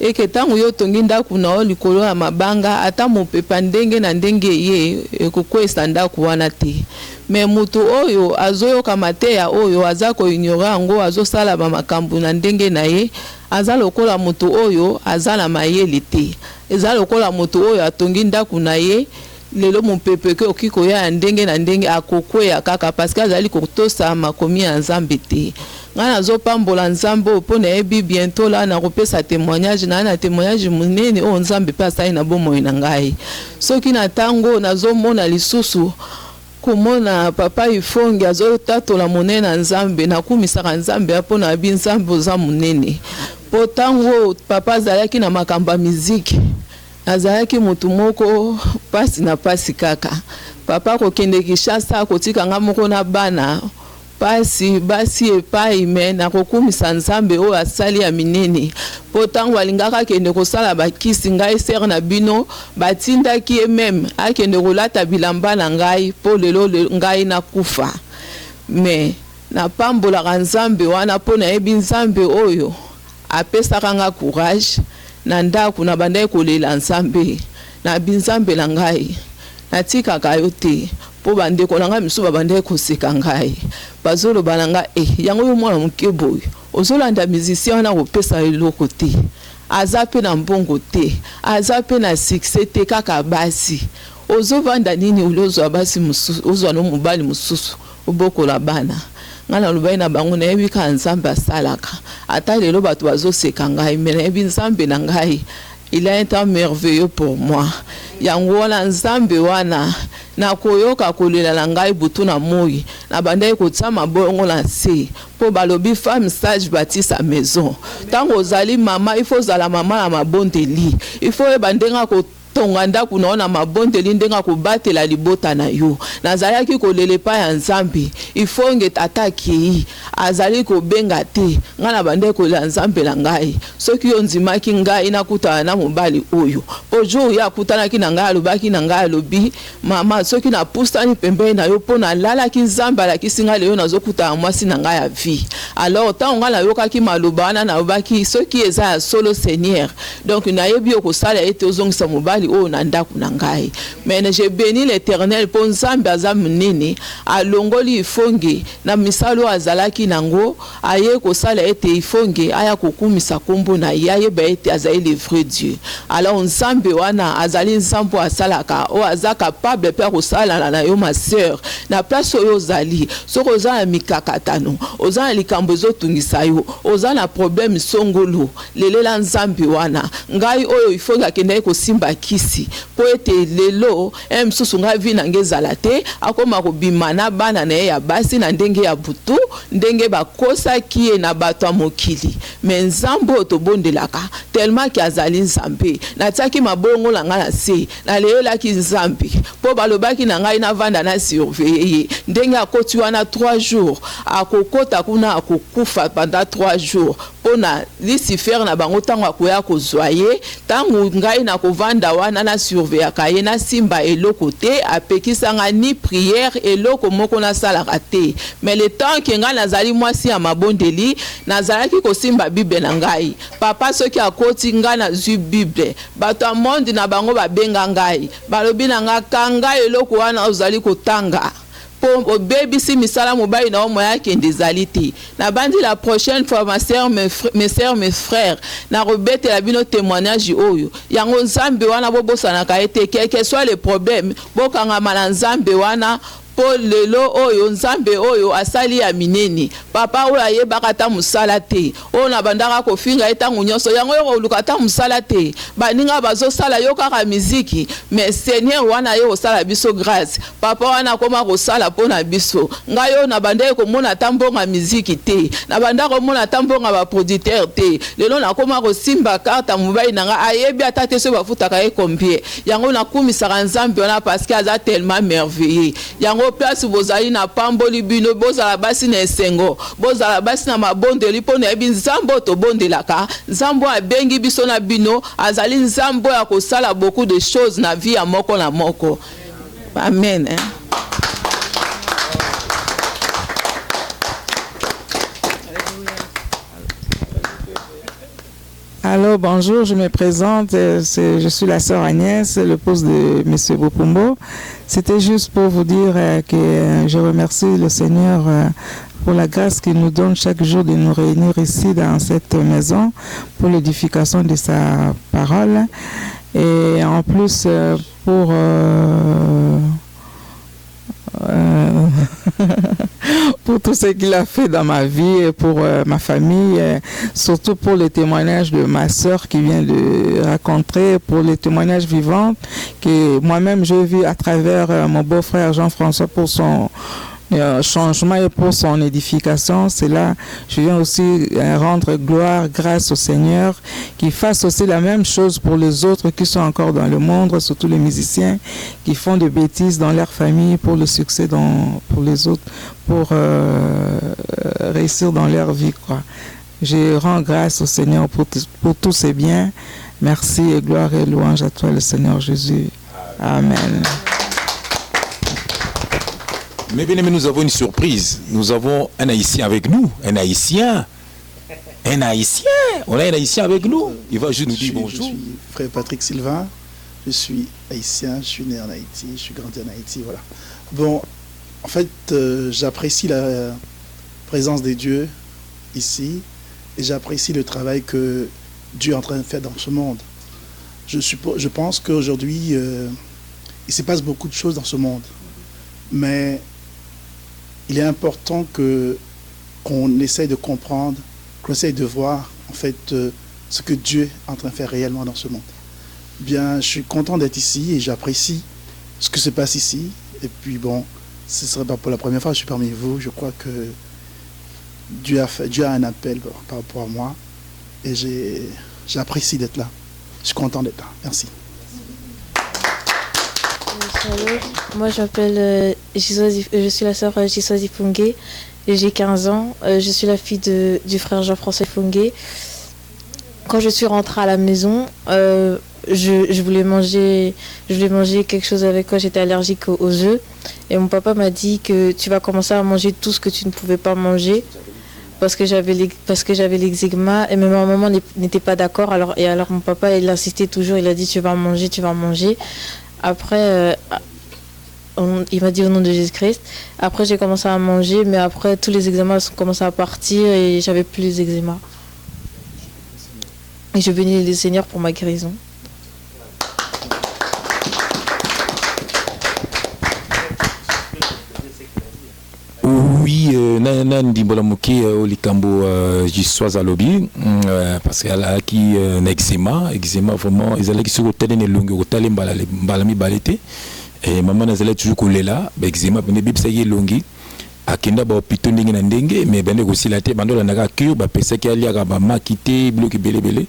Eke tango yo tongi ndako na yo likolo ya mabanga ata mopepa ndenge na ndenge ye ekokwesa ndako wana te. Mais mutu oyo azoyoka mateya oyo aza ko ignora ngo azosala ba makambo na ndenge na ye aza lokola mutu oyo aza na mayele te. Eza lokola mutu oyo atongi ndako na ye lelo mopepe ke okiko ya ndenge na ndenge akokweya kaka parce que azali kotosa makomi ya nzambe te. Ngana zopambola nzambe opona ebi bientôt la na kopesa témoignage na témoignage munene o nzambe pe asali na bomoi na ngai. Soki na tango nazomona lisusu komona papa ifongi azotatola monene na nzambe nakumisaka nzambe apona abi nzambe oza munene. Po tango papa azalaki na makamba miziki azalaki mutu moko pasi na pasi kaka. Papa kokende Kinshasa kotika nga moko na bana pasi basi epai me na kokumisa nzambe oyo asali ya minene. Po tango alingaka kende kosala bakisi ngai ser na bino batindaki ye meme akende kolata bilamba na ngai po lelo ngai nakufa. Me na pambolaka nzambe wana po nayebi nzambe oyo apesaka nga courage na ndako na bandai kolela nzambe na binzambe na ngai natikaka yo te po bandeko na ngai misu babandai koseka ngai bazoloba na ngai yango yo mwana moke boyo ozolanda musicien wana kopesa eloko te aza pe na mbongo te aza pe na succès te kaka basi ozovanda nini ozwa basi mususu ozwa no mobali mususu obokola bana nga nalobai na bango nayebi ka nzambe asalaka ata lelo bato bazoseka ngai me nayebi nzambe na ngai il a un temps merveilleux pour moi yango wana nzambe wana nakoyoka kolela na ngai butu na moi na bandai kotia mabongo na se po balobi femme sage bâtit sa maison tango ozali mama il faut zala mama na mabondeli il faut yeba ndenga tonga ndako na mabondeli ndenga kobatela libota na yo nazalaki kolele pa ya nzambe ifonge tataki azali kobenga te nga na bande kolela nzambe na ngai soki yo nzimaki ngai nakutana na mobali oyo po jour ya kutanaki na ngai alobaki na ngai alobi mama soki na pustani pembeni na yo po na lalaki nzambe alakisi ngai leyo nazokutana mwasi na ngai ya vie alors tant nga na yokaki maloba wana na obaki soki eza ya solo seigneur donc nayebi okosala ete ozongisa mobali o na ndako na ngai mais j'ai béni l'Éternel pour nzambe aza munene alongoli ifonge na misalo azalaki nango aye kosala ete ifonge aya kokumisa kombo na ye ba ete azali le vrai Dieu alors nzambe wana azali nzambo asalaka o aza capable pe kosala na yo ma sœur na place oyo ozali soko oza na mikakatano oza na likambo ezotungisa yo oza na problème songolo lelela nzambe wana ngai oyo ifonge akende kosimba kisi po ete lelo msusu ngai vi nange ezala te akoma kobima na bana na ye ya basi na ndenge ya butu ndenge bakosaki ye na bato ya mokili me nzambe oyo tobondelaka tellement ki azali nzambe natiaki mabongo na ngai na se naleyelaki nzambe po balobaki na ngai navanda na surveille ye ndenge akoti wana 3 jours akokota kuna akokufa pendant 3 jours pona Lucifer na bango tango akoya kozwa ye tango ngai na kovanda wana na surveiller kaye na simba eloko te apekisanga ni prière eloko moko na salaka te mais le temps que ngai nazali mwasi ya mabondeli nazalaki kosimba bible na ngai papa soki akoti ngai na zu bible bato monde na bango babenga ngai balobi na nga kanga eloko wana ozali kotanga po bébisi misala mobali na omo yake ndezali te na bandi la prochaine fois ma sœur mes sœurs mes frères na robete la bino témoignage oyo yango nzambe wana bobosana ka ete quel que soit le problème bokanga na nzambe wana po lelo oyo nzambe oyo asali ya minene papa oyo ayebaka ta musala te oyo na bandaka kofinga etango nyonso yango yo oluka ta musala te baninga bazosala yo kaka miziki mais seigneur wana ye osala biso grâce papa wana koma kosala mpona biso ngai yo na bandeke komona ta mbonga miziki te na bandaka komona ta mbonga baproducteur te lelo nakoma kosimba karta mobali na ngai ayebi ata te so bafutaka ye combien yango nakumisaka nzambe wana parce que aza tellement merveilleux yango place bozali na pamboli bino bozala basi na esengo bozala basi na mabondeli po na yebi nzambo tobondelaka nzambo abengi biso na bino azali nzambo ya kosala beaucoup de choses na vie ya moko na moko amen Alors bonjour, je me présente, je suis la sœur Agnès, l'épouse de M. Bopumbo. C'était juste pour vous dire que je remercie le Seigneur pour la grâce qu'il nous donne chaque jour de nous réunir ici dans cette maison pour l'édification de sa parole. Et en plus pour... pour tout ce qu'il a fait dans ma vie et pour ma famille, surtout pour les témoignages de ma sœur qui vient de raconter, pour les témoignages vivants que moi-même j'ai vu à travers mon beau-frère Jean-François pour son changement et pour son édification. C'est là je viens aussi rendre gloire, grâce au Seigneur, qui fasse aussi la même chose pour les autres qui sont encore dans le monde, surtout les musiciens qui font des bêtises dans leur famille pour le succès pour les autres, pour réussir dans leur vie, quoi. Je rends grâce au Seigneur pour tous ces biens. Merci et gloire et louange à toi, le Seigneur Jésus. Amen. Mais bien aimé, nous avons une surprise. Nous avons un Haïtien avec nous. Un Haïtien. Un Haïtien. On a un Haïtien avec nous. Il va juste nous dire bonjour. Je suis frère Patrick Sylvain. Je suis haïtien. Je suis né en Haïti. Je suis grandi en Haïti. Voilà. Bon, en fait, j'apprécie la présence des dieux ici. Et j'apprécie le travail que Dieu est en train de faire dans ce monde. Je pense qu'aujourd'hui, il se passe beaucoup de choses dans ce monde. Mais il est important qu'on essaye de comprendre, qu'on essaye de voir en fait ce que Dieu est en train de faire réellement dans ce monde. Bien, je suis content d'être ici et j'apprécie ce que se passe ici. Et puis bon, ce ne serait pas pour la première fois que je suis parmi vous. Je crois que Dieu a un appel par rapport à moi et j'apprécie d'être là. Je suis content d'être là. Merci. Moi, je m'appelle je suis la sœur Jiswa Zipunge et j'ai 15 ans. Je suis la fille du frère Jean-François Zipunge. Quand je suis rentrée à la maison, je voulais manger quelque chose avec quoi j'étais allergique aux œufs. Et mon papa m'a dit que tu vas commencer à manger tout ce que tu ne pouvais pas manger parce que j'avais l'eczéma. Et même ma maman n'était pas d'accord. Alors mon papa, il insistait toujours. Il a dit tu vas manger. Après, il m'a dit au nom de Jésus-Christ. Après, j'ai commencé à manger, mais après, tous les eczémas ont commencé à partir et j'avais plus les eczémas. Et je bénis le Seigneur pour ma guérison. Oui, ndimbola moke olikambo jiswaza lobi parce qu'elle a qui eczéma vraiment ils allaient qui se rotale ne longue rotale mbala mi balete et maman nazala toujours kolela eczéma bene bibisa ye longi akenda ba hôpital ndenge na ndenge mais bende kosila te bando na cure ba pesa ki aliaka ba makite bloki belebele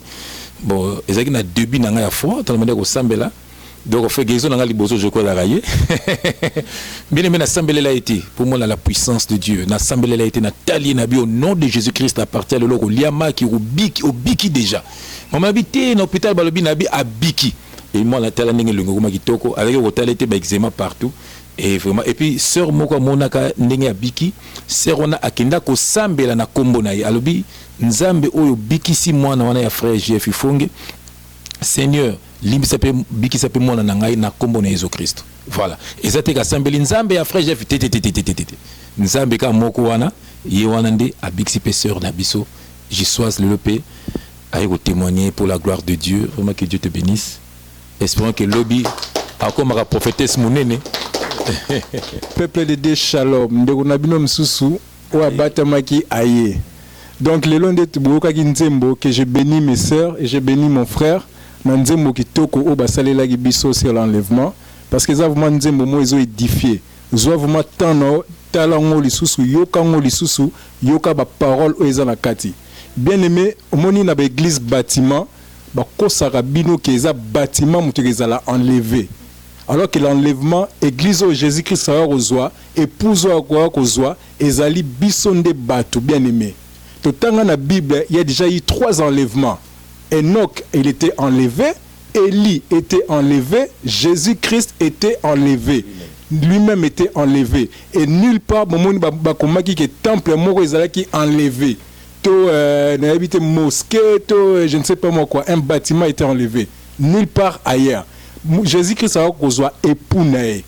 bon ezaki na début na nga ya foi tellement ko sambela. Donc on fait guérison dans liboso je crois la railler. Bien aimé na sambela été pour moi la puissance de Dieu. Na sambela été na tali na bi au nom de Jésus-Christ à partir de loko liama qui au biki déjà. Maman habité dans l'hôpital balobi na bi à biki. Et moi la tala ndenge longo ma kitoko avec hôtel été ba eczéma partout et vraiment et puis sœur moko monaka ndenge à biki sœur ona akenda ko sambela na kombo na ye alobi nzambe oyo biki si mwana wana ya frère JF Fonge Seigneur limbi sape biki sape mwana na ngai na kombo na Yesu Kristo. Voilà. Et ça te ka sambeli nzambe ya frère Jeff nzambe ka moko wana ye wana nde a biki sœur na biso Jiswas le pe aille témoigner pour la gloire de Dieu. Vraiment que Dieu te bénisse. Espérons que lobby a comme la prophétesse monene. Peuple de Dieu shalom ndeko na bino msusu o abatamaki aye. Donc le long de Tubuka Nzembo que je bénis mes sœurs et je bénis mon frère. Nzembo kitoko o basalela biso sur l'enlèvement parce que ça vraiment Nzembo mo ezo édifié zo vraiment tano talango lisusu yoka ba parole o eza na kati bien aimé omoni na ba église bâtiment ba kosaka bino ke eza bâtiment mutu ezala enlevé alors que l'enlèvement église au Jésus-Christ a kozwa épouse a kozwa ezali biso nde bato bien aimé totanga na Bible il y a déjà eu 3 enlèvements. Enoch, il était enlevé, Élie était enlevé, Jésus-Christ était enlevé, lui-même était enlevé. Et nulle part, qui est temple mort qui enlevé. Tout mosquée, je ne sais pas moi quoi, un bâtiment était enlevé. Nulle part ailleurs. Jésus-Christ a besoin époux nae.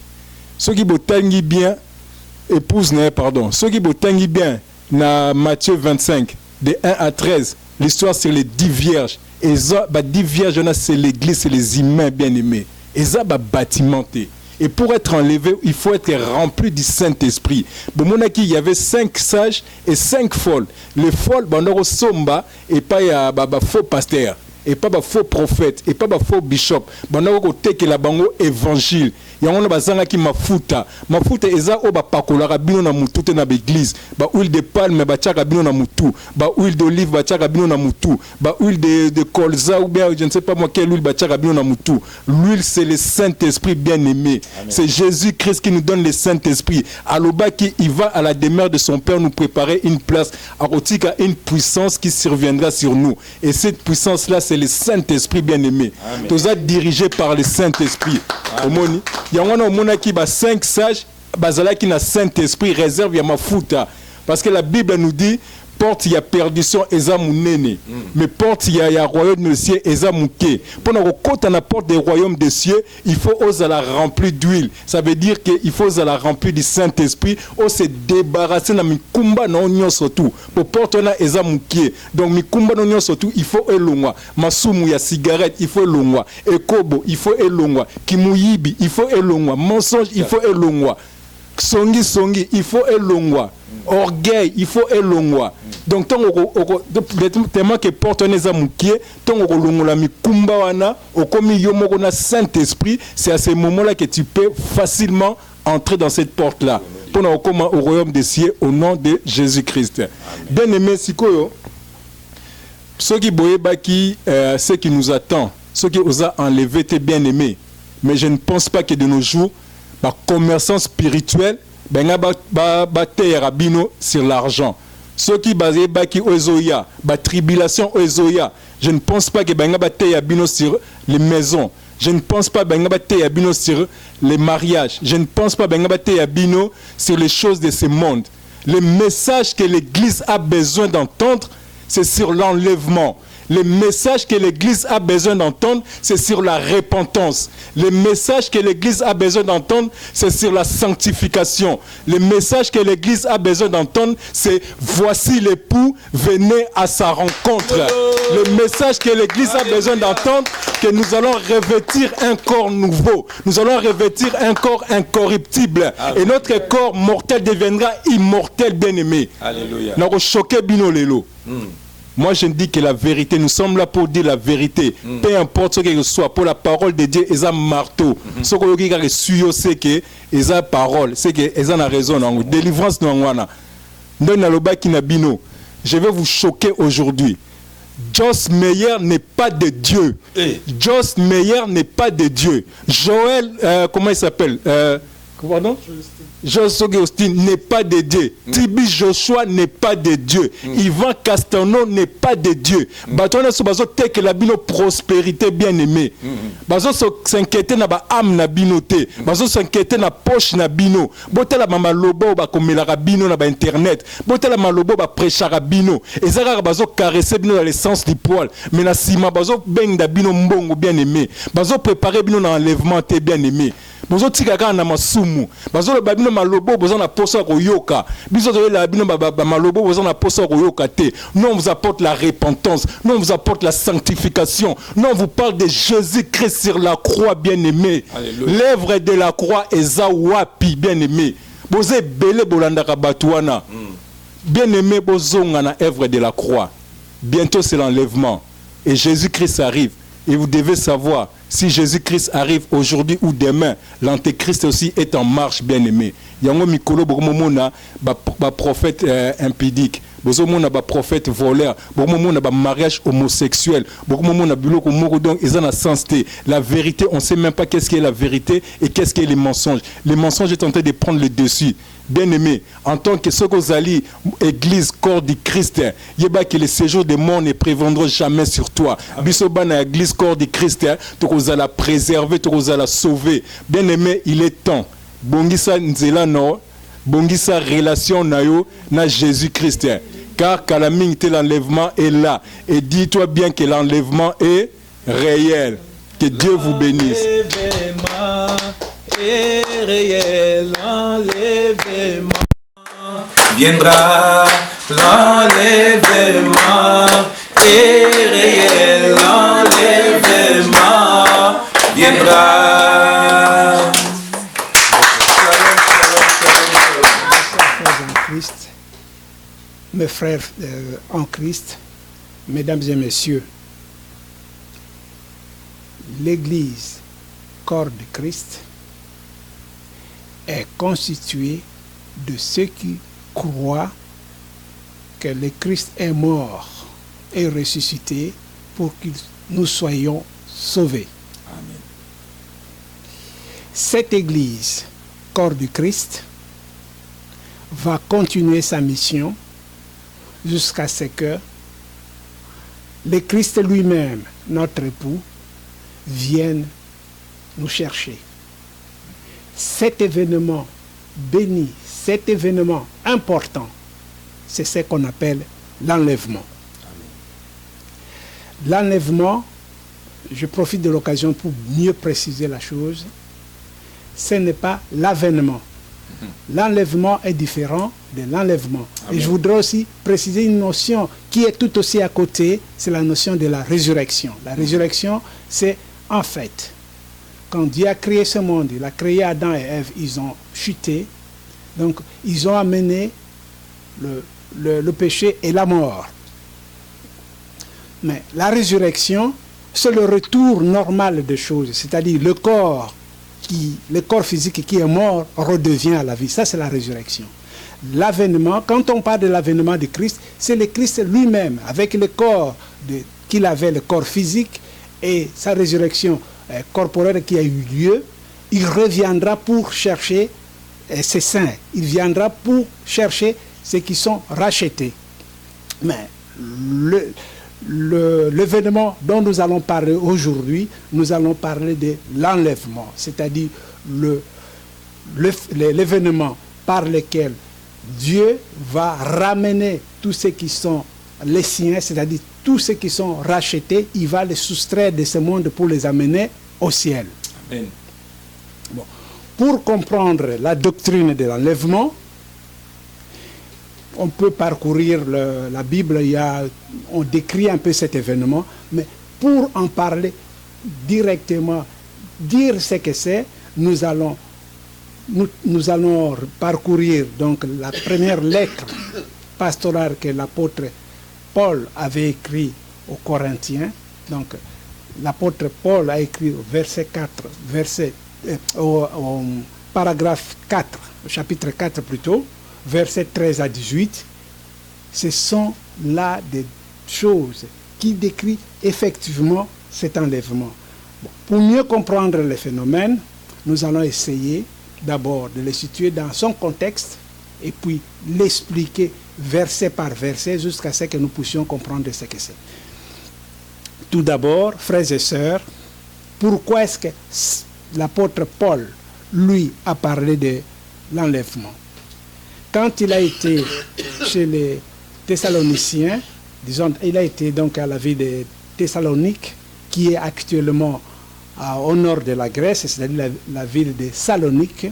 Ceux qui botangi bien, épouse nae, pardon. Ceux qui botangi bien, na Matthieu 25, de 1 à 13, l'histoire sur les 10 vierges. Et ça, 10 vierges, c'est l'église, c'est les humains bien-aimés. Et ça, bâtimenté. Et pour être enlevé, il faut être rempli du Saint-Esprit. Il y avait 5 sages et 5 folles. Les folles, il somba et pas faux pasteur, et pas faux prophète, et pas faux bishop. Il y a la bango évangile. Il y a un bazanga qui mafuta eza o ba pakola bino na mutu te na l'église ba huile de palme ba tchaka bino na mutu ba huile d'olive ba tchaka bino na mutu ba huile de colza ou bien je ne sais pas moi quelle huile ba tchaka bino na mutu. L'huile c'est le Saint-Esprit bien-aimé. C'est Jésus-Christ qui nous donne le Saint-Esprit. Aloba qui il va à la demeure de son Père nous préparer une place à Rotika, une puissance qui surviendra sur nous et cette puissance là c'est le Saint-Esprit bien-aimé. Tous êtes dirigés par le Saint-Esprit. Omoni il y a un qui a 5 sages, qui na Saint-Esprit réserve ya mafuta. Parce que la Bible nous dit porte il y a perdition eza munene mais porte il y a royaume des cieux eza muke. Pendant que quand on apporte des royaumes des cieux, il faut oser la remplir d'huile. Ça veut dire que il faut oser la remplir du Saint-Esprit, on se débarrasser na mikumba na onyo surtout. Pour porter na eza muke. Donc mikumba na onyo surtout, il faut elongwa. Masumu ya cigarette, il faut elongwa. Ekobo, il faut elongwa. Kimuyibi, il faut elongwa. Mensonge, il faut elongwa. songi, il faut elongwa. Orgueil, il faut elongwa. Donc, tellement que porte les amoukiers, tant que la mikumba wana, au komi yomoko na Saint-Esprit, c'est à ce moment-là que tu peux facilement entrer dans cette porte-là. Pour nous au royaume des cieux, au nom de Jésus-Christ. Bien aimé, Sikoyo, ceux qui boyebaki, ce qui nous attend, ceux qui osent enlever tes bien-aimés. Mais je ne pense pas que de nos jours, les commerçants spirituels, rabino sur l'argent. Ceux qui basent baki ozoya, tribulation ozoya, je ne pense pas que rabino sur les maisons. Je ne pense pas rabino sur les mariages. Je ne pense pas rabino sur les choses de ce monde. Le message que l'Église a besoin d'entendre, c'est sur l'enlèvement. Le message que l'Église a besoin d'entendre, c'est sur la repentance. Le message que l'Église a besoin d'entendre, c'est sur la sanctification. Le message que l'Église a besoin d'entendre, c'est voici l'époux, venez à sa rencontre. Le message que l'Église a besoin d'entendre, que nous allons revêtir un corps nouveau. Nous allons revêtir un corps incorruptible. Et notre corps mortel deviendra immortel, bien-aimé. Alléluia. Nous allons choquer Bino Lelo. Moi, je dis que la vérité, nous sommes là pour dire la vérité. Peu importe ce que ce soit, pour la parole de Dieu, ils ont marteau. Ce que vous avez su, c'est que ils ont parole, c'est qu'ils ont raison. Délivrance, je vais vous choquer aujourd'hui. Joss Meyer n'est pas de Dieu. Joss Meyer n'est pas de Dieu. Joël, comment il s'appelle pardon? Josué Austin n'est pas de Dieu. Tibi Joshua n'est pas de Dieu. Ivan Castano n'est pas de Dieu. Batona so bazo teke la bino prospérité bien aimé. Bazo s'inquiéter na ba âme na bino te. Bazo s'inquiéter na poche na bino. Botela mama lobo ba komela bino na ba internet. Botela malobo ba prêchera bino. Ezara bazo caresser bino dans le sens du poil. Mais na sima bazo beng da bino mbongo bien aimé. Bazo préparer bino na enlèvement te bien aimé. Bazo tika na masumu. Bazo le babino malobo besoin na posa koyoka. Biso de la bino malobo besoin na posa koyoka te. Non, on vous apporte la repentance. Non, on vous apporte la sanctification. Non, on vous parle de Jésus-Christ sur la croix, bien-aimé. L'œuvre de la croix est zawapi, bien-aimé. Bozé belé bolandaka batuana. Bien-aimé bozonga na œuvre de la croix. Bientôt c'est l'enlèvement et Jésus-Christ arrive. Et vous devez savoir, si Jésus-Christ arrive aujourd'hui ou demain, l'antéchrist aussi est en marche, bien-aimé. Yango mikolo bokomona ba prophète impudique, bokomona ba prophète voleur, bokomona ba mariage homosexuel, bokomona biloko moko donc ils en a sensé. La vérité, on ne sait même pas qu'est-ce qu'est la vérité et qu'est-ce qu'est les mensonges. Les mensonges est en train de prendre le dessus. Bien-aimé, en tant que ce que vous allez, église, corps du Christ, il y a que les séjours des morts ne prévendront jamais sur toi. Bisobana, église, corps du Christ, tu vas la préserver, tu vas la sauver. Bien-aimé, il est temps. Bongisa nzela no, bongisa relation nayo na Jésus-Christ. Car Kalaming, l'enlèvement est là. Et dis-toi bien que l'enlèvement est réel. Que Dieu vous bénisse. Est réel, l'enlèvement viendra, l'enlèvement est réel, l'enlèvement viendra. Mes frères en Christ, mesdames et messieurs, l'Église, corps de Christ, est constitué de ceux qui croient que le Christ est mort et ressuscité pour que nous soyons sauvés. Amen. Cette Église, corps du Christ, va continuer sa mission jusqu'à ce que le Christ lui-même, notre époux, vienne nous chercher. Cet événement béni, cet événement important, c'est ce qu'on appelle l'enlèvement. L'enlèvement, je profite de l'occasion pour mieux préciser la chose, ce n'est pas l'avènement. L'enlèvement est différent de l'enlèvement. Et je voudrais aussi préciser une notion qui est tout aussi à côté, c'est la notion de la résurrection. La résurrection, c'est en fait, quand Dieu a créé ce monde, il a créé Adam et Ève, ils ont chuté, Donc, ils ont amené le péché et la mort. Mais la résurrection, c'est le retour normal des choses, c'est-à-dire le corps physique qui est mort redevient à la vie. Ça, c'est la résurrection. L'avènement, quand on parle de l'avènement de Christ, c'est le Christ lui-même, avec le corps qu'il avait, le corps physique, et sa résurrection corporelle qui a eu lieu. Il reviendra pour chercher ses saints. Il viendra pour chercher ceux qui sont rachetés. Mais l'événement dont nous allons parler aujourd'hui, nous allons parler de l'enlèvement, c'est-à-dire l'événement par lequel Dieu va ramener tous ceux qui sont les siens, c'est-à-dire tous ceux qui sont rachetés, il va les soustraire de ce monde pour les amener au ciel. Amen. Bon. Pour comprendre la doctrine de l'enlèvement, on peut parcourir la Bible, on décrit un peu cet événement, mais pour en parler directement, dire ce que c'est, nous allons parcourir donc la première lettre pastorale que l'apôtre Paul avait écrite aux Corinthiens. Donc l'apôtre Paul a écrit au verset 4, au paragraphe 4, au chapitre 4 plutôt, versets 13 à 18, ce sont là des choses qui décrivent effectivement cet enlèvement. Bon, pour mieux comprendre le phénomène, nous allons essayer d'abord de le situer dans son contexte et puis l'expliquer verset par verset jusqu'à ce que nous puissions comprendre ce que c'est. Tout d'abord, frères et sœurs, pourquoi est-ce que l'apôtre Paul, lui, a parlé de l'enlèvement? Quand il a été chez les Thessaloniciens, disons, il a été donc à la ville de Thessalonique, qui est actuellement au nord de la Grèce, c'est-à-dire la ville de Salonique,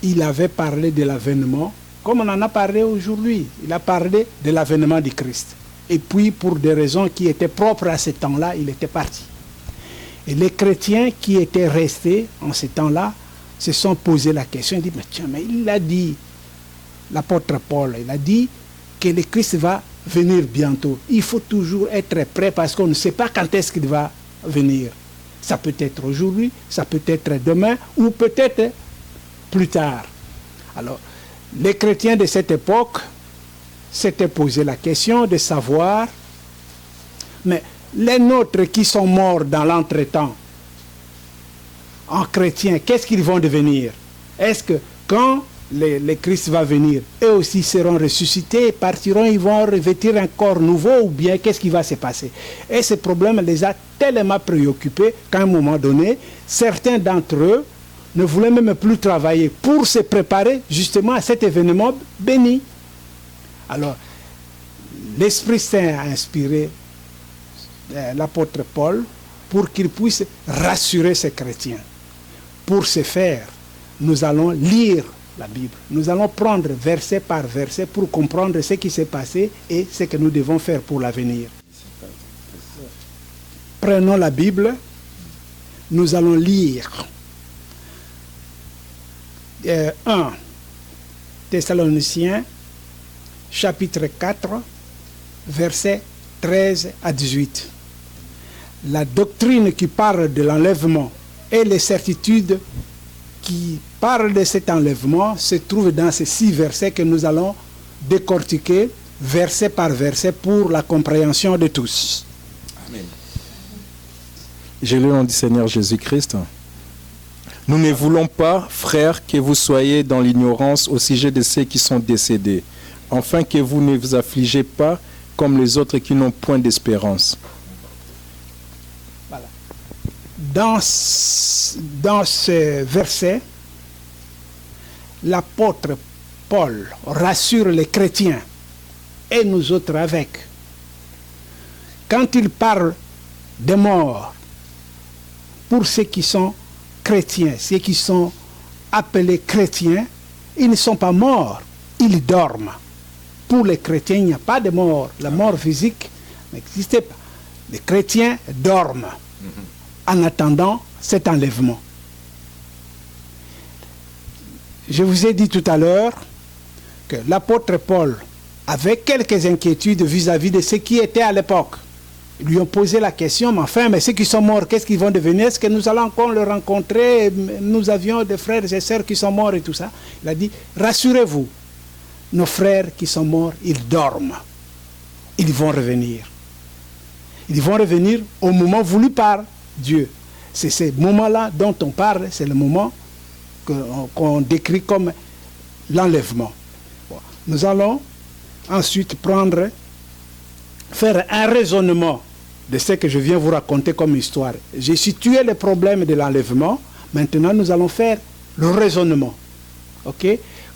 il avait parlé de l'avènement, comme on en a parlé aujourd'hui. Il a parlé de l'avènement du Christ. Et puis, pour des raisons qui étaient propres à ce temps-là, il était parti. Et les chrétiens qui étaient restés en ce temps-là se sont posé la question, ils disent, mais tiens, mais il a dit, l'apôtre Paul, il a dit que le Christ va venir bientôt. Il faut toujours être prêt parce qu'on ne sait pas quand est-ce qu'il va venir. Ça peut être aujourd'hui, ça peut être demain ou peut-être plus tard. Alors, les chrétiens de cette époque s'étaient posé la question de savoir, mais les nôtres qui sont morts dans l'entretemps, en chrétiens, qu'est-ce qu'ils vont devenir? Est-ce que quand le Christ va venir, eux aussi seront ressuscités, partiront, ils vont revêtir un corps nouveau ou bien qu'est-ce qui va se passer? Et ce problème les a tellement préoccupés qu'à un moment donné, certains d'entre eux ne voulaient même plus travailler pour se préparer justement à cet événement béni. Alors, l'Esprit Saint a inspiré l'apôtre Paul pour qu'il puisse rassurer ces chrétiens. Pour ce faire, nous allons lire la Bible. Nous allons prendre verset par verset pour comprendre ce qui s'est passé et ce que nous devons faire pour l'avenir. Prenons la Bible, nous allons lire 1 Thessaloniciens, chapitre 4, versets 13 à 18. La doctrine qui parle de l'enlèvement et les certitudes qui parlent de cet enlèvement se trouvent dans ces 6 versets que nous allons décortiquer verset par verset pour la compréhension de tous. Amen. Je le nom du Seigneur Jésus-Christ. Nous ne voulons pas, frères, que vous soyez dans l'ignorance au sujet de ceux qui sont décédés, afin que vous ne vous affligez pas comme les autres qui n'ont point d'espérance. Voilà. Dans ce verset, l'apôtre Paul rassure les chrétiens et nous autres avec. Quand il parle des morts, pour ceux qui sont chrétiens, ceux qui sont appelés chrétiens, ils ne sont pas morts, ils dorment. Pour les chrétiens, il n'y a pas de mort. La mort physique n'existait pas. Les chrétiens dorment en attendant cet enlèvement. je vous ai dit tout à l'heure que l'apôtre Paul avait quelques inquiétudes vis-à-vis de ce qui était à l'époque. Ils lui ont posé la question, mais enfin, mais ceux qui sont morts, qu'est-ce qu'ils vont devenir? Est-ce que nous allons encore le rencontrer? Nous avions des frères et sœurs qui sont morts et tout ça. Il a dit, rassurez-vous, nos frères qui sont morts, ils dorment. Ils vont revenir. Ils vont revenir au moment voulu par Dieu. C'est ce moment-là dont on parle, c'est le moment qu'on décrit comme l'enlèvement. Bon, nous allons ensuite faire un raisonnement de ce que je viens vous raconter comme histoire. J'ai situé le problème de l'enlèvement. Maintenant, nous allons faire le raisonnement. Ok?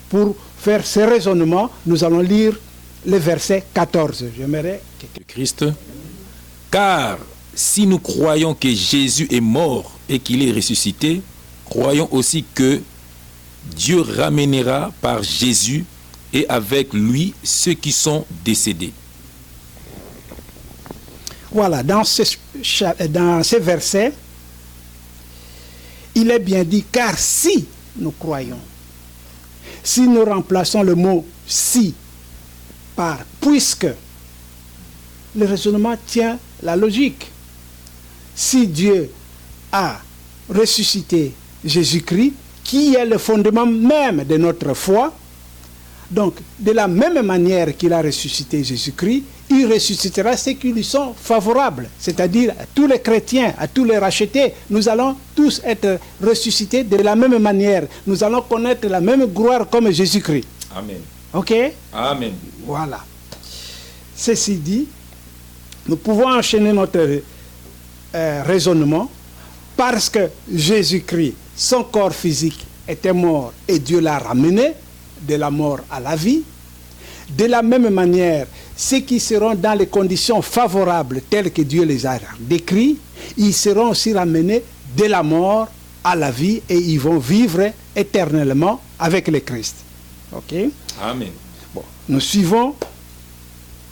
Pour faire ce raisonnement, nous allons lire le verset 14. J'aimerais que Christ. Car si nous croyons que Jésus est mort et qu'il est ressuscité, croyons aussi que Dieu ramènera par Jésus et avec lui ceux qui sont décédés. Voilà, dans ces versets, il est bien dit, car si nous croyons, si nous remplaçons le mot si par puisque, le raisonnement tient la logique. Si Dieu a ressuscité Jésus-Christ, qui est le fondement même de notre foi, donc de la même manière qu'il a ressuscité Jésus-Christ, il ressuscitera ceux qui lui sont favorables, c'est-à-dire à tous les chrétiens, à tous les rachetés. Nous allons tous être ressuscités de la même manière. Nous allons connaître la même gloire comme Jésus-Christ. Amen. Ok? Amen. Voilà. Ceci dit, nous pouvons enchaîner notre raisonnement parce que Jésus-Christ, son corps physique était mort et Dieu l'a ramené de la mort à la vie. De la même manière, ceux qui seront dans les conditions favorables telles que Dieu les a décrites, ils seront aussi ramenés de la mort à la vie et ils vont vivre éternellement avec le Christ. Ok? Amen. Bon, nous suivons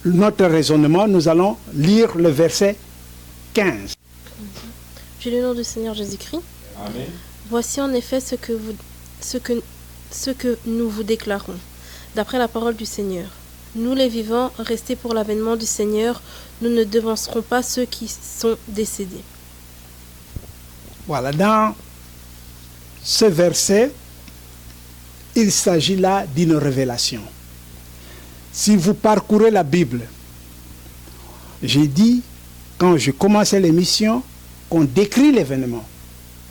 notre raisonnement. Nous allons lire le verset 15. J'ai le nom du Seigneur Jésus-Christ. Amen. Voici en effet ce que nous vous déclarons, d'après la parole du Seigneur. Nous les vivants, restés pour l'avènement du Seigneur, nous ne devancerons pas ceux qui sont décédés. Voilà, dans ce verset, il s'agit là d'une révélation. Si vous parcourez la Bible, j'ai dit, quand je commençais l'émission, qu'on décrit l'événement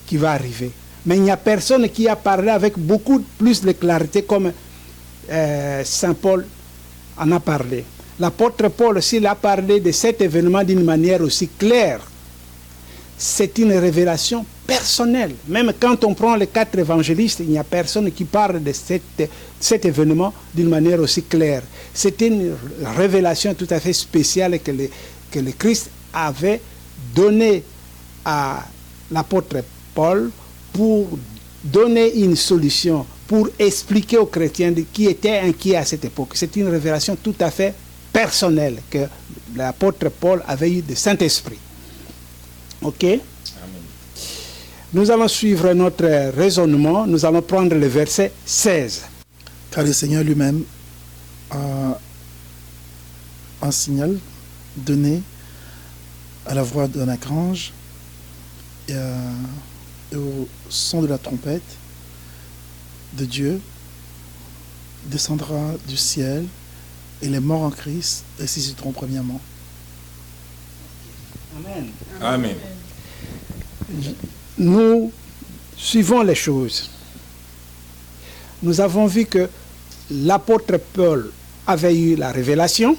qui va arriver. Mais il n'y a personne qui a parlé avec beaucoup plus de clarté comme Saint Paul en a parlé. L'apôtre Paul, s'il a parlé de cet événement d'une manière aussi claire, c'est une révélation personnelle. Même quand on prend les 4 évangélistes, il n'y a personne qui parle de cet événement d'une manière aussi claire. C'est une révélation tout à fait spéciale que le Christ avait donnée à l'apôtre Paul pour donner une solution, pour expliquer aux chrétiens qui étaient inquiets à cette époque. C'est une révélation tout à fait personnelle que l'apôtre Paul avait eu de Saint-Esprit. Ok? Amen. Nous allons suivre notre raisonnement. Nous allons prendre le verset 16. Car le Seigneur lui-même a un signal donné à la voix d'un archange et au son de la trompette de Dieu descendra du ciel et les morts en Christ ressusciteront premièrement. Amen. Amen. Nous suivons les choses. Nous avons vu que l'apôtre Paul avait eu la révélation,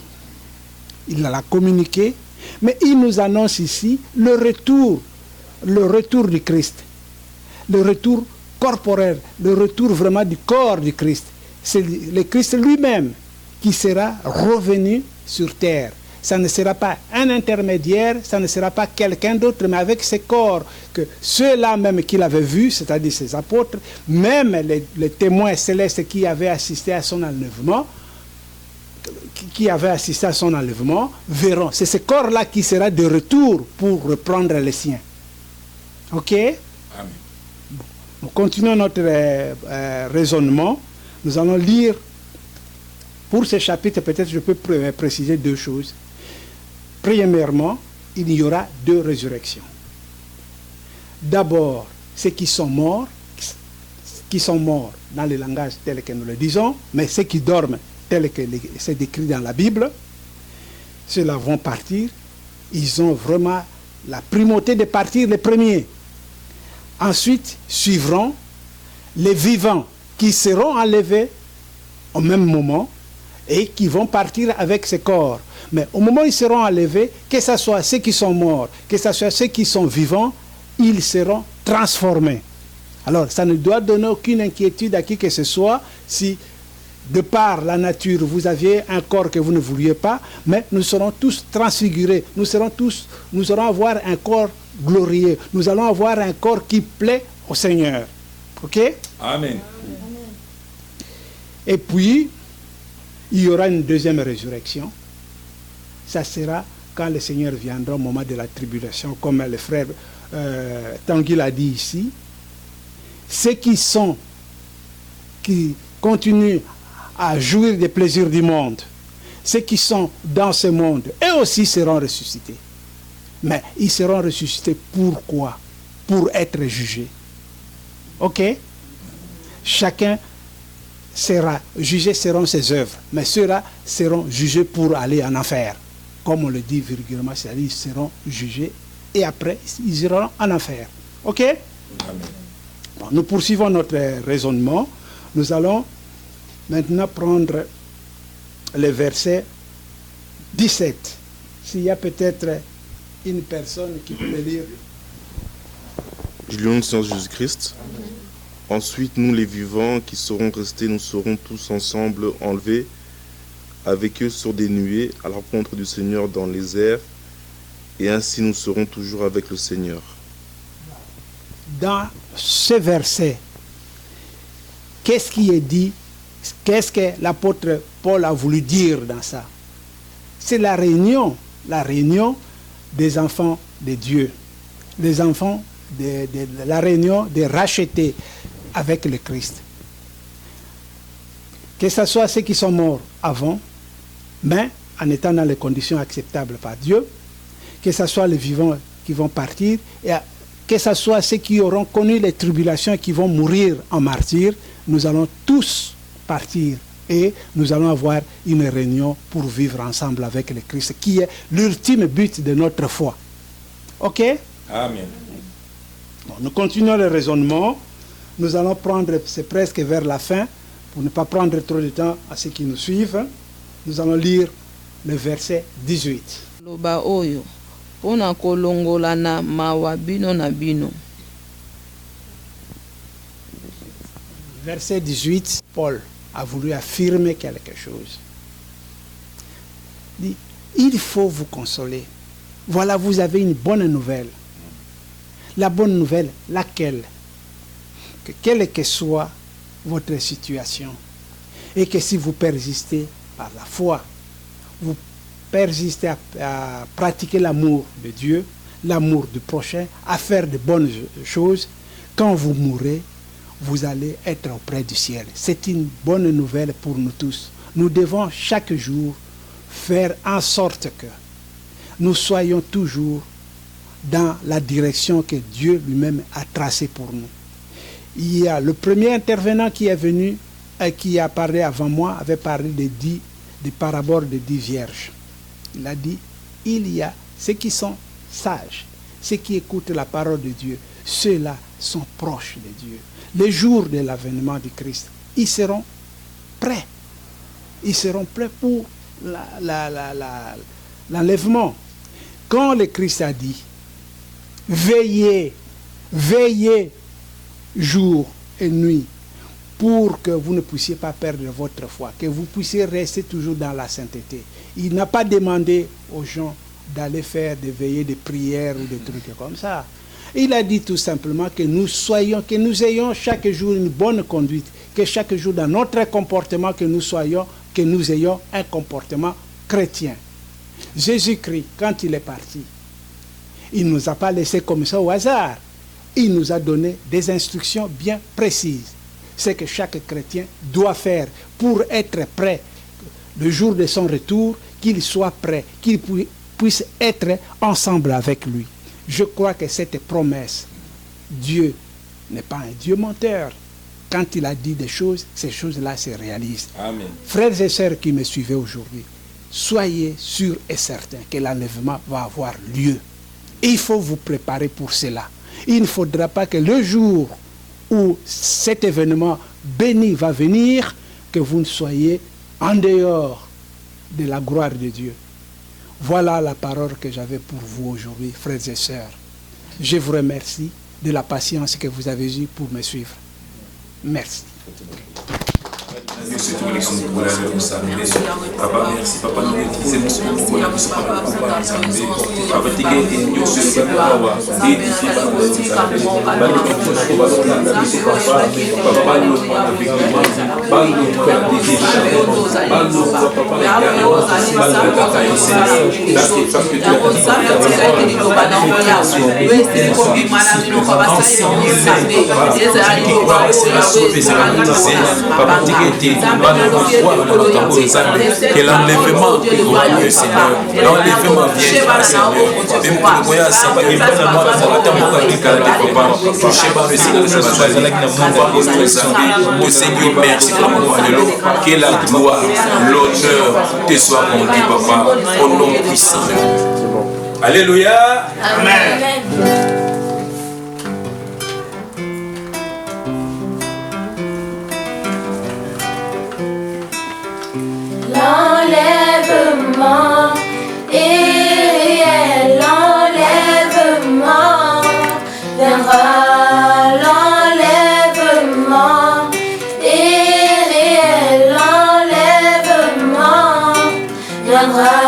il l'a communiqué, mais il nous annonce ici le retour du Christ, le retour corporel, le retour vraiment du corps du Christ. C'est le Christ lui-même qui sera revenu sur terre. Ça ne sera pas un intermédiaire, ça ne sera pas quelqu'un d'autre, mais avec ce corps que ceux-là même qu'il avait vus, c'est-à-dire ses apôtres, même les témoins célestes qui avaient assisté à son enlèvement, verront. C'est ce corps-là qui sera de retour pour reprendre les siens. Ok? Amen. Nous continuons notre raisonnement. Nous allons lire, pour ce chapitre, peut-être je peux préciser deux choses. Premièrement, il y aura deux résurrections. D'abord, ceux qui sont morts dans le langage tel que nous le disons, mais ceux qui dorment tel que c'est décrit dans la Bible, ceux-là vont partir. Ils ont vraiment la primauté de partir les premiers. Ensuite, suivront les vivants qui seront enlevés au même moment et qui vont partir avec ces corps. Mais au moment où ils seront enlevés, que ce soit ceux qui sont morts, que ce soit ceux qui sont vivants, ils seront transformés. Alors, ça ne doit donner aucune inquiétude à qui que ce soit si, de par la nature, vous aviez un corps que vous ne vouliez pas, mais nous serons tous transfigurés. Nous allons avoir un corps glorieux. Nous allons avoir un corps qui plaît au Seigneur. Ok? Amen. Et puis, il y aura une deuxième résurrection. Ça sera quand le Seigneur viendra au moment de la tribulation, comme le frère Tanguy l'a dit ici. Ceux qui continuent à jouir des plaisirs du monde, ceux qui sont dans ce monde, eux aussi seront ressuscités. Mais ils seront ressuscités pourquoi? Pour être jugés. Ok? Chacun sera jugé selon ses œuvres, mais ceux-là seront jugés pour aller en enfer. Comme on le dit vulgairement, c'est-à-dire ils seront jugés et après ils iront en enfer. Ok? Bon, nous poursuivons notre raisonnement. Nous allons maintenant prendre le verset 17. S'il y a peut-être une personne qui peut le lire. Je lis au nom du Seigneur Jésus-Christ. Ensuite, nous les vivants qui serons restés, nous serons tous ensemble enlevés avec eux sur des nuées à la rencontre du Seigneur dans les airs, et ainsi nous serons toujours avec le Seigneur. Dans ce verset, qu'est-ce qui est dit? Qu'est-ce que l'apôtre Paul a voulu dire dans ça? C'est la réunion des enfants de Dieu, des enfants de la réunion des rachetés avec le Christ. Que ce soit ceux qui sont morts avant, mais en étant dans les conditions acceptables par Dieu, que ce soit les vivants qui vont partir, et que ce soit ceux qui auront connu les tribulations et qui vont mourir en martyrs, nous allons tous partir et nous allons avoir une réunion pour vivre ensemble avec le Christ, qui est l'ultime but de notre foi. Ok? Amen. Bon, nous continuons le raisonnement. Nous allons prendre, c'est presque vers la fin, pour ne pas prendre trop de temps à ceux qui nous suivent. Nous allons lire le verset 18. Loba oyo, pona kolongola na mawa bino na bino. Verset 18, Paul a voulu affirmer quelque chose. Il dit, il faut vous consoler. Voilà, vous avez une bonne nouvelle. La bonne nouvelle, laquelle? Que quelle que soit votre situation, et que si vous persistez par la foi, vous persistez à pratiquer l'amour de Dieu, l'amour du prochain, à faire de bonnes choses, quand vous mourrez, vous allez être auprès du ciel. C'est une bonne nouvelle pour nous tous. Nous devons chaque jour faire en sorte que nous soyons toujours dans la direction que Dieu lui-même a tracée pour nous. Il y a le premier intervenant qui est venu et qui a parlé avant moi, avait parlé des paraboles des 10 vierges. Il a dit, il y a ceux qui sont sages, ceux qui écoutent la parole de Dieu, ceux-là sont proches de Dieu. Le jour de l'avènement du Christ, ils seront prêts. Ils seront prêts pour l'enlèvement. Quand le Christ a dit, veillez, veillez jour et nuit, pour que vous ne puissiez pas perdre votre foi, que vous puissiez rester toujours dans la sainteté. Il n'a pas demandé aux gens d'aller faire des veillées de prières ou des trucs comme ça. Il a dit tout simplement que nous ayons chaque jour une bonne conduite, que chaque jour dans notre comportement que nous ayons un comportement chrétien. Jésus-Christ, quand il est parti, il ne nous a pas laissés comme ça au hasard. il nous a donné des instructions bien précises. C'est que chaque chrétien doit faire pour être prêt le jour de son retour, qu'il soit prêt, qu'il puisse être ensemble avec lui. Je crois que cette promesse, Dieu n'est pas un Dieu menteur. Quand il a dit des choses, ces choses-là se réalisent. Amen. Frères et sœurs qui me suivez aujourd'hui, soyez sûrs et certains que l'enlèvement va avoir lieu. Et il faut vous préparer pour cela. Il ne faudra pas que le jour où cet événement béni va venir, que vous ne soyez en dehors de la gloire de Dieu. Voilà la parole que j'avais pour vous aujourd'hui, frères et sœurs. Je vous remercie de la patience que vous avez eue pour me suivre. Merci. Papa, merci, papa, nous utilisons pour ce papa, que l'enlèvement aura lieu, Seigneur. L'enlèvement viendra, Seigneur. Seigneur, merci pour que la gloire, l'honneur te soit rendu, papa, au nom puissant. Alléluia. Amen. L'enlèvement est réel, l'enlèvement viendra, l'enlèvement est réel, l'enlèvement viendra.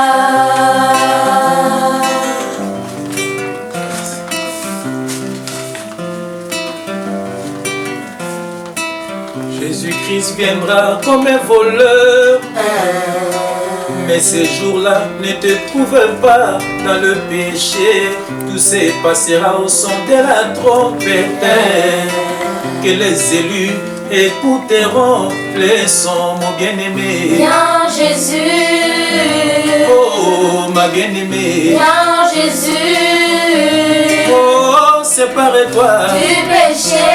Jésus-Christ viendra comme un voleur. Mais ces jours-là ne te trouvent pas dans le péché. Tout se passera au son de la trompette. Que les élus écouteront les sons, mon bien-aimé. Viens Jésus. Oh, ma bien-aimée. Viens Jésus. Oh, sépare-toi du péché.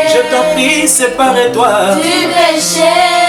Je t'en prie, sépare-toi du péché.